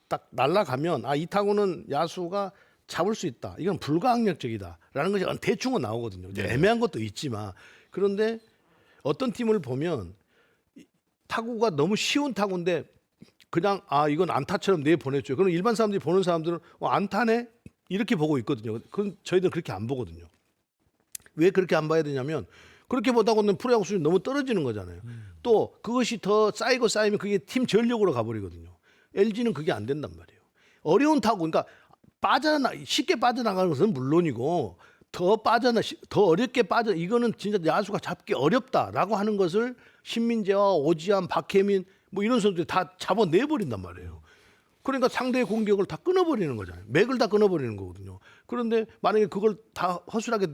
딱 날아가면 이 타구는 야수가 잡을 수 있다. 이건 불가항력적이다라는 것이 대충은 나오거든요. 네. 애매한 것도 있지만 그런데 어떤 팀을 보면 타구가 너무 쉬운 타구인데 그냥 이건 안타처럼 내보냈죠. 그럼 일반 사람들이 보는 사람들은 안타네 이렇게 보고 있거든요. 그건 저희들은 그렇게 안 보거든요. 왜 그렇게 안 봐야 되냐면 그렇게 보다고는 프로야구 수준이 너무 떨어지는 거잖아요. 또 그것이 더 쌓이고 쌓이면 그게 팀 전력으로 가버리거든요. LG는 그게 안 된단 말이에요. 어려운 타구, 그러니까 쉽게 빠져나가는 것은 물론이고 더 어렵게 이거는 진짜 야수가 잡기 어렵다라고 하는 것을 신민재와 오지환, 박혜민 뭐 이런 선수들이 다 잡아내버린단 말이에요. 그러니까 상대의 공격을 다 끊어버리는 거잖아요. 맥을 다 끊어버리는 거거든요. 그런데 만약에 그걸 다 허술하게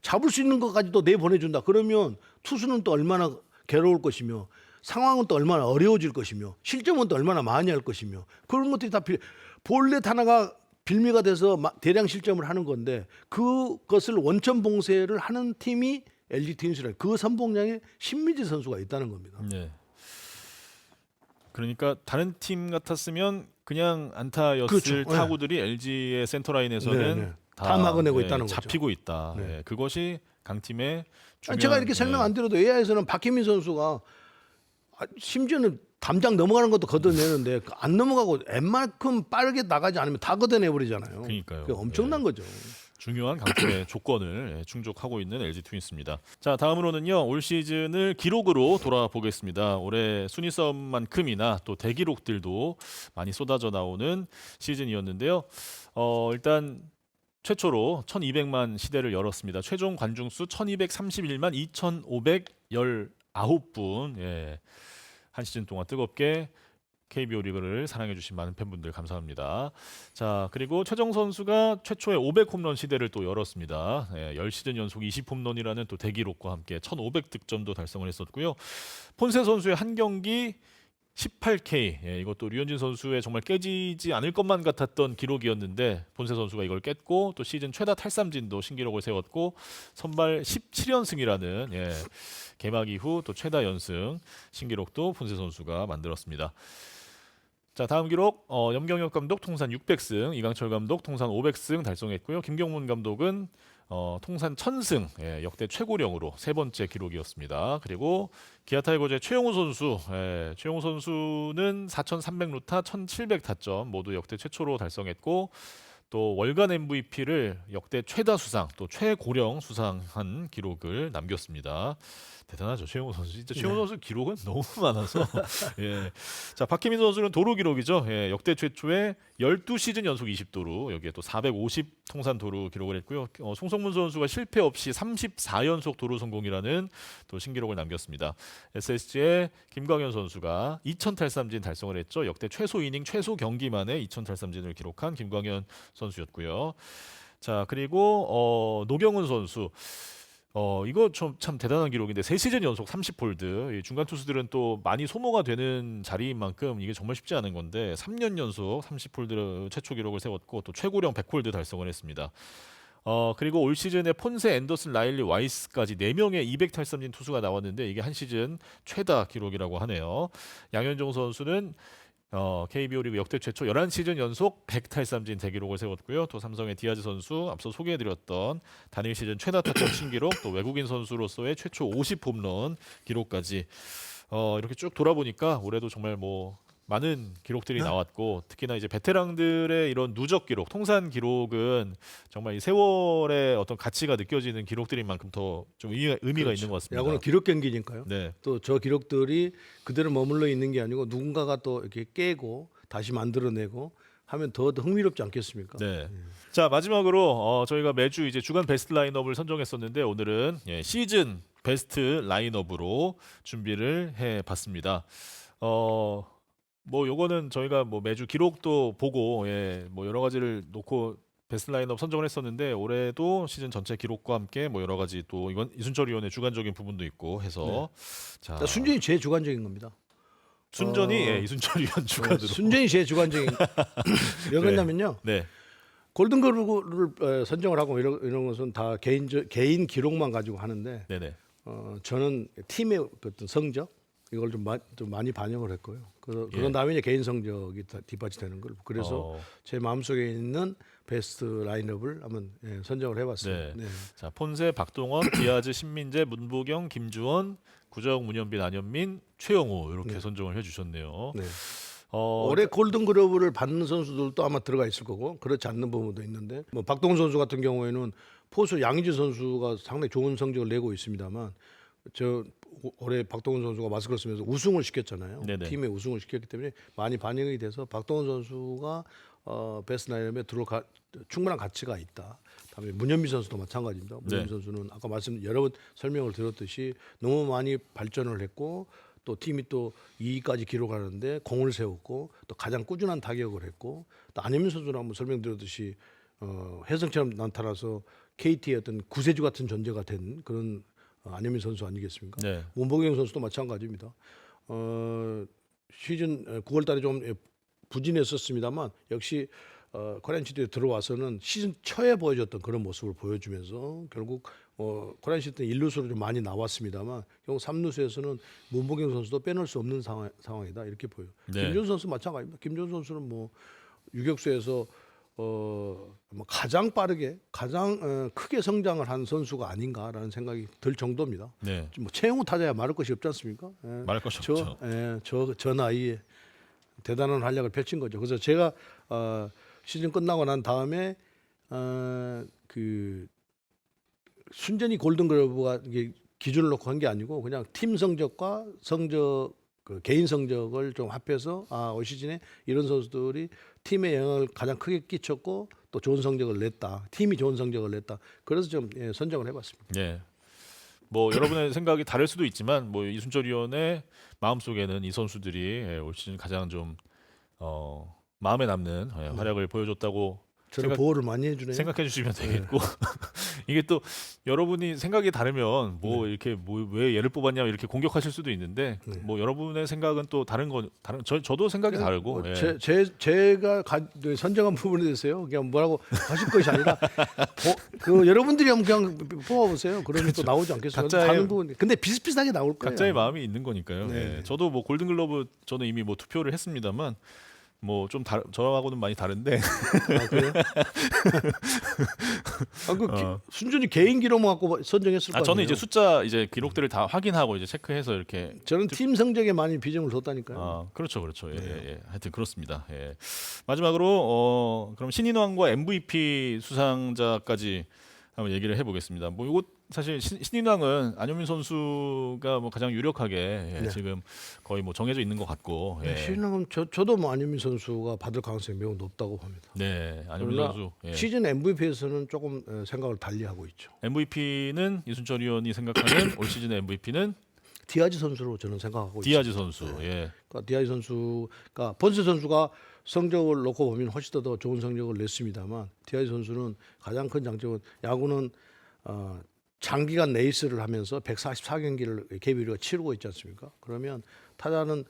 잡을 수 있는 것까지도 내보내준다. 그러면 투수는 또 얼마나 괴로울 것이며 상황은 또 얼마나 어려워질 것이며 실점은 또 얼마나 많이 할 것이며 그런 것들이 다 볼넷 하나가 빌미가 돼서 대량 실점을 하는 건데 그것을 원천 봉쇄를 하는 팀이 LG 트윈스라 그 선봉량에 신민재 선수가 있다는 겁니다. 네. 그러니까 다른 팀 같았으면 그냥 안타였을 그렇죠. 타구들이 LG의 센터라인에서는 네. 다 막아내고 있다는 거죠. 잡히고 있다. 네. 예, 그것이 강팀의 중요한, 제가 이렇게 설명 안 드려도 AI에서는 박혜민 선수가 심지어는 담장 넘어가는 것도 걷어내는데 안 넘어가고 웬만큼 빠르게 나가지 않으면 다 걷어내 버리잖아요. 그러니까요. 엄청난 예. 거죠. 중요한 강팀의 조건을 충족하고 있는 LG 트윈스입니다. 자, 다음으로는요. 올 시즌을 기록으로 돌아보겠습니다. 올해 순위 싸움만큼이나 또 대기록들도 많이 쏟아져 나오는 시즌이었는데요. 일단 최초로 1200만 시대를 열었습니다. 최종 관중 수 1231만 2519분. 예. 한 시즌 동안 뜨겁게 KBO 리그를 사랑해주신 많은 팬분들 감사합니다. 자, 그리고 최정 선수가 최초의 500홈런 시대를 또 열었습니다. 10시즌 연속 20홈런이라는 또 대기록과 함께 1500득점도 달성을 했었고요. 폰세 선수의 한 경기 18K, 이것도 류현진 선수의 정말 깨지지 않을 것만 같았던 기록이었는데 폰세 선수가 이걸 깼고 또 시즌 최다 탈삼진도 신기록을 세웠고 선발 17연승이라는 개막 이후 또 최다 연승 신기록도 폰세 선수가 만들었습니다. 자, 다음 기록 염경엽 감독 통산 600승, 이강철 감독 통산 500승 달성했고요. 김경문 감독은 통산 1000승, 역대 최고령으로 세 번째 기록이었습니다. 그리고 기아 타이거즈의 최용우 선수, 최용우 선수는 4,300루타, 1,700타점 모두 역대 최초로 달성했고 또 월간 MVP를 역대 최다 수상, 또 최고령 수상한 기록을 남겼습니다. 대단하죠, 최용우 선수. 진짜 최용우 선수 기록은 너무 많아서. 예. 자, 박혜민 선수는 도루 기록이죠. 역대 최초의 12시즌 연속 20도루, 여기에 또 450 통산 도루 기록을 했고요. 송성문 선수가 실패 없이 34연속 도루 성공이라는 또 신기록을 남겼습니다. SSG의 김광현 선수가 2000 탈삼진 달성을 했죠. 역대 최소 이닝, 최소 경기 만에 2000 탈삼진을 기록한 김광현 선수였고요. 자, 그리고 노경은 선수. 이거 참 대단한 기록인데 3시즌 연속 30홀드. 중간 투수들은 또 많이 소모가 되는 자리인 만큼 이게 정말 쉽지 않은 건데 3년 연속 30홀드 최초 기록을 세웠고 또 최고령 100홀드 달성을 했습니다. 그리고 올 시즌에 폰세, 앤더슨, 라일리, 와이스까지 4명의 200탈삼진 투수가 나왔는데 이게 한 시즌 최다 기록이라고 하네요. 양현종 선수는 KBO 리그 역대 최초 11시즌 연속 100탈삼진 대기록을 세웠고요. 또 삼성의 디아즈 선수 앞서 소개해드렸던 단일 시즌 최다 타점 신기록, 또 외국인 선수로서의 최초 50홈런 기록까지 이렇게 쭉 돌아보니까 올해도 정말 많은 기록들이 나왔고 특히나 이제 베테랑들의 이런 누적 기록, 통산 기록은 정말 이 세월의 어떤 가치가 느껴지는 기록들인 만큼 더 좀 의미가 그렇죠. 있는 것 같습니다. 야구는 기록 경기니까요. 네. 또 저 기록들이 그대로 머물러 있는 게 아니고 누군가가 또 이렇게 깨고 다시 만들어내고 하면 더 흥미롭지 않겠습니까? 네. 자, 마지막으로 저희가 매주 이제 주간 베스트 라인업을 선정했었는데 오늘은 시즌 베스트 라인업으로 준비를 해봤습니다. 요거는 저희가 매주 기록도 보고 여러 가지를 놓고 베스트 라인업 선정을 했었는데 올해도 시즌 전체 기록과 함께 여러 가지 또 이건 이순철 위원의 주관적인 부분도 있고 해서 자, 순전히 제 주관적인 겁니다. 순전히 이순철 위원 주관으로 순전히 제 주관적인. 왜 그러냐면요. 네. 골든글러브를 선정을 하고 이런 것은 다 개인 기록만 가지고 하는데 네네. 저는 팀의 어떤 성적 이걸 좀 많이 반영을 했고요. 그런 다음에 이제 개인 성적이 뒷받침되는 걸. 그래서 제 마음속에 있는 베스트 라인업을 한번 선정을 해봤습니다. 네. 자, 폰세, 박동원, 디아즈, 신민재, 문보경, 김주원, 구자욱, 문현빈, 안현민, 최영호 이렇게 선정을 해주셨네요. 네. 올해 골든글러브를 받는 선수들도 아마 들어가 있을 거고 그렇지 않는 부분도 있는데 박동원 선수 같은 경우에는 포수 양의지 선수가 상당히 좋은 성적을 내고 있습니다만 올해 박동원 선수가 마스크를 쓰면서 우승을 시켰잖아요. 네네. 팀에 우승을 시켰기 때문에 많이 반영이 돼서 박동원 선수가 베스트 라인업에 들어갈 충분한 가치가 있다. 다음에 문현빈 선수도 마찬가지입니다. 문현빈 선수는 아까 여러 번 설명을 드렸듯이 너무 많이 발전을 했고 또 팀이 또 2위까지 기록하는데 공을 세웠고 또 가장 꾸준한 타격을 했고 또 안현민 선수는 한번 설명드렸듯이 혜성처럼 나타나서 KT의 어떤 구세주 같은 존재가 된 그런 안현민 선수 아니겠습니까? 네. 문보경 선수도 마찬가지입니다. 시즌 9월달에 좀 부진했었습니다만 역시 코리안 시티에 들어와서는 시즌 초에 보여줬던 그런 모습을 보여주면서 결국 코리안 시티는 1루수로 좀 많이 나왔습니다만 결국 3루수에서는 문보경 선수도 빼놓을 수 없는 상황이다 이렇게 보여요. 네. 김준 선수 마찬가지입니다. 김준 선수는 유격수에서 뭐 가장 빠르게 가장 크게 성장을 한 선수가 아닌가라는 생각이 들 정도입니다. 네. 뭐 최영우 타자야 말할 것이 없지 않습니까? 예. 말할 것이 없죠. 저 나이에 대단한 활약을 펼친 거죠. 그래서 제가 시즌 끝나고 난 다음에 그 순전히 골든글러브가 이게 기준을 놓고 한 게 아니고 그냥 팀 성적과 그 개인 성적을 좀 합해서 올 시즌에 이런 선수들이 팀에 영향을 가장 크게 끼쳤고 또 좋은 성적을 냈다. 팀이 좋은 성적을 냈다. 그래서 좀 선정을 해봤습니다. 예. 뭐 여러분의 생각이 다를 수도 있지만 뭐 이순철 위원의 마음속에는 이 선수들이 올 시즌 가장 좀 마음에 남는 활약을 보여줬다고 저를 보호를 많이 해주네요. 생각해 주시면 되겠고 이게 또 여러분이 생각이 다르면 뭐 이렇게 뭐 왜 얘를 뽑았냐 이렇게 공격하실 수도 있는데 뭐 여러분의 생각은 또 다른 저도 생각이 다르고 뭐 제가 선정한 부분에 대해서요. 그냥 뭐라고 하실 것이 아니라 그 여러분들이 한번 그냥 뽑아보세요. 그러면 또 나오지 않겠어요? 다른 부분. 근데 비슷비슷하게 나올 거예요. 각자의 마음이 있는 거니까요. 네. 예. 저도 뭐 골든글러브 저는 이미 뭐 투표를 했습니다만 뭐 좀 저하고는 많이 다른데 그래요? 순전히 개인 기록만 갖고 선정했을 거 아니에요? 저는 이제 숫자 이제 기록들을 다 확인하고 이제 체크해서 이렇게 저는 팀 성적에 많이 비중을 뒀다니까요. 그렇죠. 예, 예. 하여튼 그렇습니다. 예. 마지막으로 그럼 신인왕과 MVP 수상자까지 한번 얘기를 해보겠습니다. 뭐 이거 사실 신인왕은 안효민 선수가 뭐 가장 유력하게 지금 거의 뭐 정해져 있는 것 같고. 신인왕은 저도 뭐 안효민 선수가 받을 가능성이 매우 높다고 봅니다. 네, 안효민 그러나 선수. 시즌 MVP에서는 조금 생각을 달리하고 있죠. MVP는 이순철 위원이 생각하는 올 시즌의 MVP는 디아즈 선수로 저는 생각하고 있습니다. 디아즈 선수. 예. 그러니까 디아즈 선수가 본세 선수가 성적을 놓고 보면 훨씬 더 좋은 성적을 냈습니다만 디아즈 선수는 가장 큰 장점은 야구는 장기간 레이스를 하면서 144경기를 KBO가 치르고 있지 않습니까? 그러면 타자는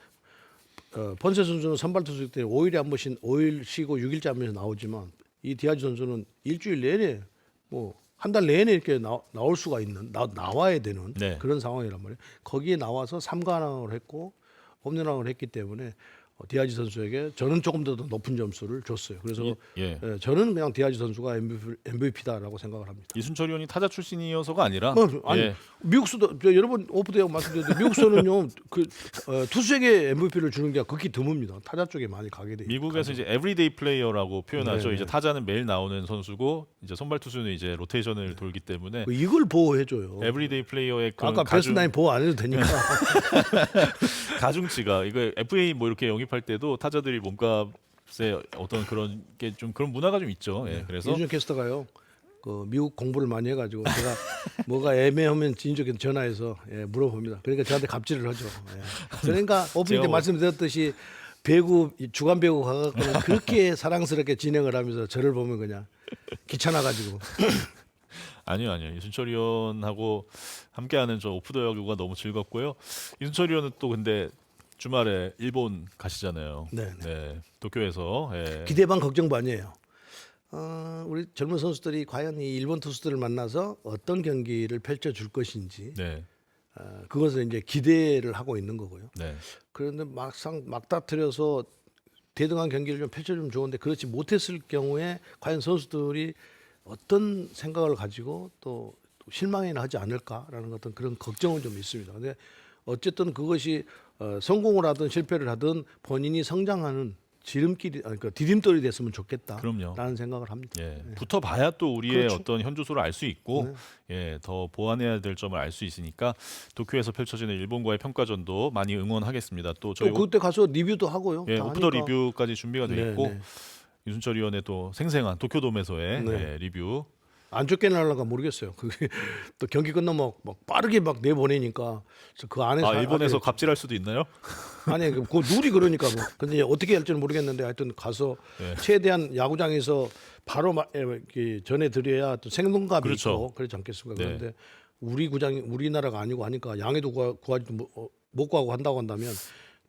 본세 선수는 선발 투수 때 5일에 한 번씩 5일 쉬고 6일째 한 번씩 나오지만 이 디아즈 선수는 일주일 내내 뭐 한 달 내내 이렇게 나올 수가 있는 나와야 되는 그런 상황이란 말이에요. 거기에 나와서 3관왕을 했고 홈런왕을 했기 때문에 디아즈 선수에게 저는 조금 더 높은 점수를 줬어요. 그래서 저는 그냥 디아즈 선수가 MVP다라고 생각을 합니다. 이순철 위원이 타자 출신이어서가 아니라 미국수도 여러 번 오프대하고 말씀드렸는데 미국서는요 투수에게 MVP를 주는 게 극히 드뭅니다. 타자 쪽에 많이 가게 돼요. 미국에서 이제 에브리데이 플레이어라고 표현하죠. 이제 타자는 매일 나오는 선수고 이제 선발 투수는 이제 로테이션을 돌기 때문에 이걸 보호해줘요. 에브리데이 플레이어의 아까 베스트9 보호 안 해도 되니까 가중치가 이거 FA 뭐 이렇게 영입할 때도 타자들이 몸값에 어떤 그런 게 좀 그런 문화가 좀 있죠. 그래서 이준혁 캐스터가요. 그 미국 공부를 많이 해가지고 제가 뭐가 애매하면 진적에 전화해서 물어봅니다. 그러니까 저한테 갑질을 하죠. 그러니까 오프닝 때 말씀드렸듯이 배구 주간 배구 가갖고는 그렇게 사랑스럽게 진행을 하면서 저를 보면 그냥 귀찮아가지고. 아니요. 이순철 위원하고 함께하는 저 오프 더 야구가 너무 즐겁고요. 이순철 위원은 또 근데 주말에 일본 가시잖아요. 네. 도쿄에서 기대 반 걱정 반이에요. 우리 젊은 선수들이 과연 이 일본 투수들을 만나서 어떤 경기를 펼쳐줄 것인지 그것을 이제 기대를 하고 있는 거고요. 그런데 막상 막다트려서 대등한 경기를 좀 펼쳐주면 좋은데 그렇지 못했을 경우에 과연 선수들이 어떤 생각을 가지고 또 실망이나 하지 않을까라는 어떤 그런 걱정은 좀 있습니다. 근데 어쨌든 그것이 성공을 하든 실패를 하든 본인이 성장하는 지름길이 그러니까 디딤돌이 됐으면 좋겠다. 그럼요. 라는 생각을 합니다. 붙어봐야 또 우리의 그렇죠. 어떤 현주소를 알 수 있고 더 보완해야 될 점을 알 수 있으니까 도쿄에서 펼쳐지는 일본과의 평가전도 많이 응원하겠습니다. 또 저희 그때 가서 리뷰도 하고요. 오프 더 리뷰까지 준비가 돼 있고 이순철 위원의 또 생생한 도쿄돔에서의 리뷰. 안 쫓겨날란가 모르겠어요. 그게 또 경기 끝나면 막 빠르게 막 내보내니까 그 안에서 일본에서 갑질할 수도 있나요? 아니 그 룰이 그러니까 뭐. 근데 어떻게 할지는 모르겠는데 하여튼 가서 최대한 야구장에서 바로 전해드려야 또 생동감이 있고 그렇지 않겠습니까? 그런데 우리 구장이 우리나라가 아니고 하니까 양해도 구하지도 못 구하고 한다고 한다면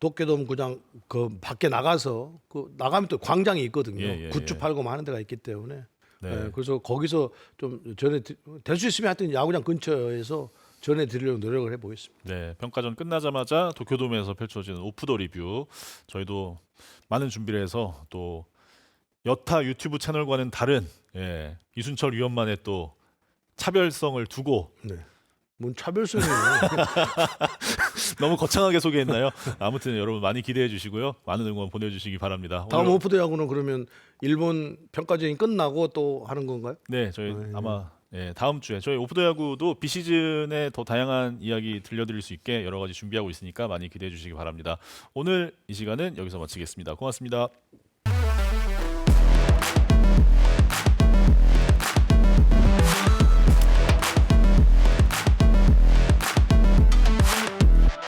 도쿄돔 구장 그 밖에 나가서 나가면 또 광장이 있거든요. 굿즈 팔고 뭐 하는 데가 있기 때문에 그래서 거기서 좀 될 수 있으면 하여튼 야구장 근처에서 전해드리려고 노력을 해보겠습니다. 평가전 끝나자마자 도쿄돔에서 펼쳐지는 오프 더 리뷰 저희도 많은 준비를 해서 또 여타 유튜브 채널과는 다른 이순철 위원만의 또 차별성을 두고 네. 뭔 차별성이에요? 너무 거창하게 소개했나요? 아무튼 여러분 많이 기대해 주시고요. 많은 응원 보내주시기 바랍니다. 다음 오늘- 오프도 야구는 그러면 일본 평가전이 끝나고 또 하는 건가요? 네, 저희 네. 아마 다음 주에 저희 오프더 야구도 비시즌에 더 다양한 이야기 들려드릴 수 있게 여러 가지 준비하고 있으니까 많이 기대해 주시기 바랍니다. 오늘 이 시간은 여기서 마치겠습니다. 고맙습니다.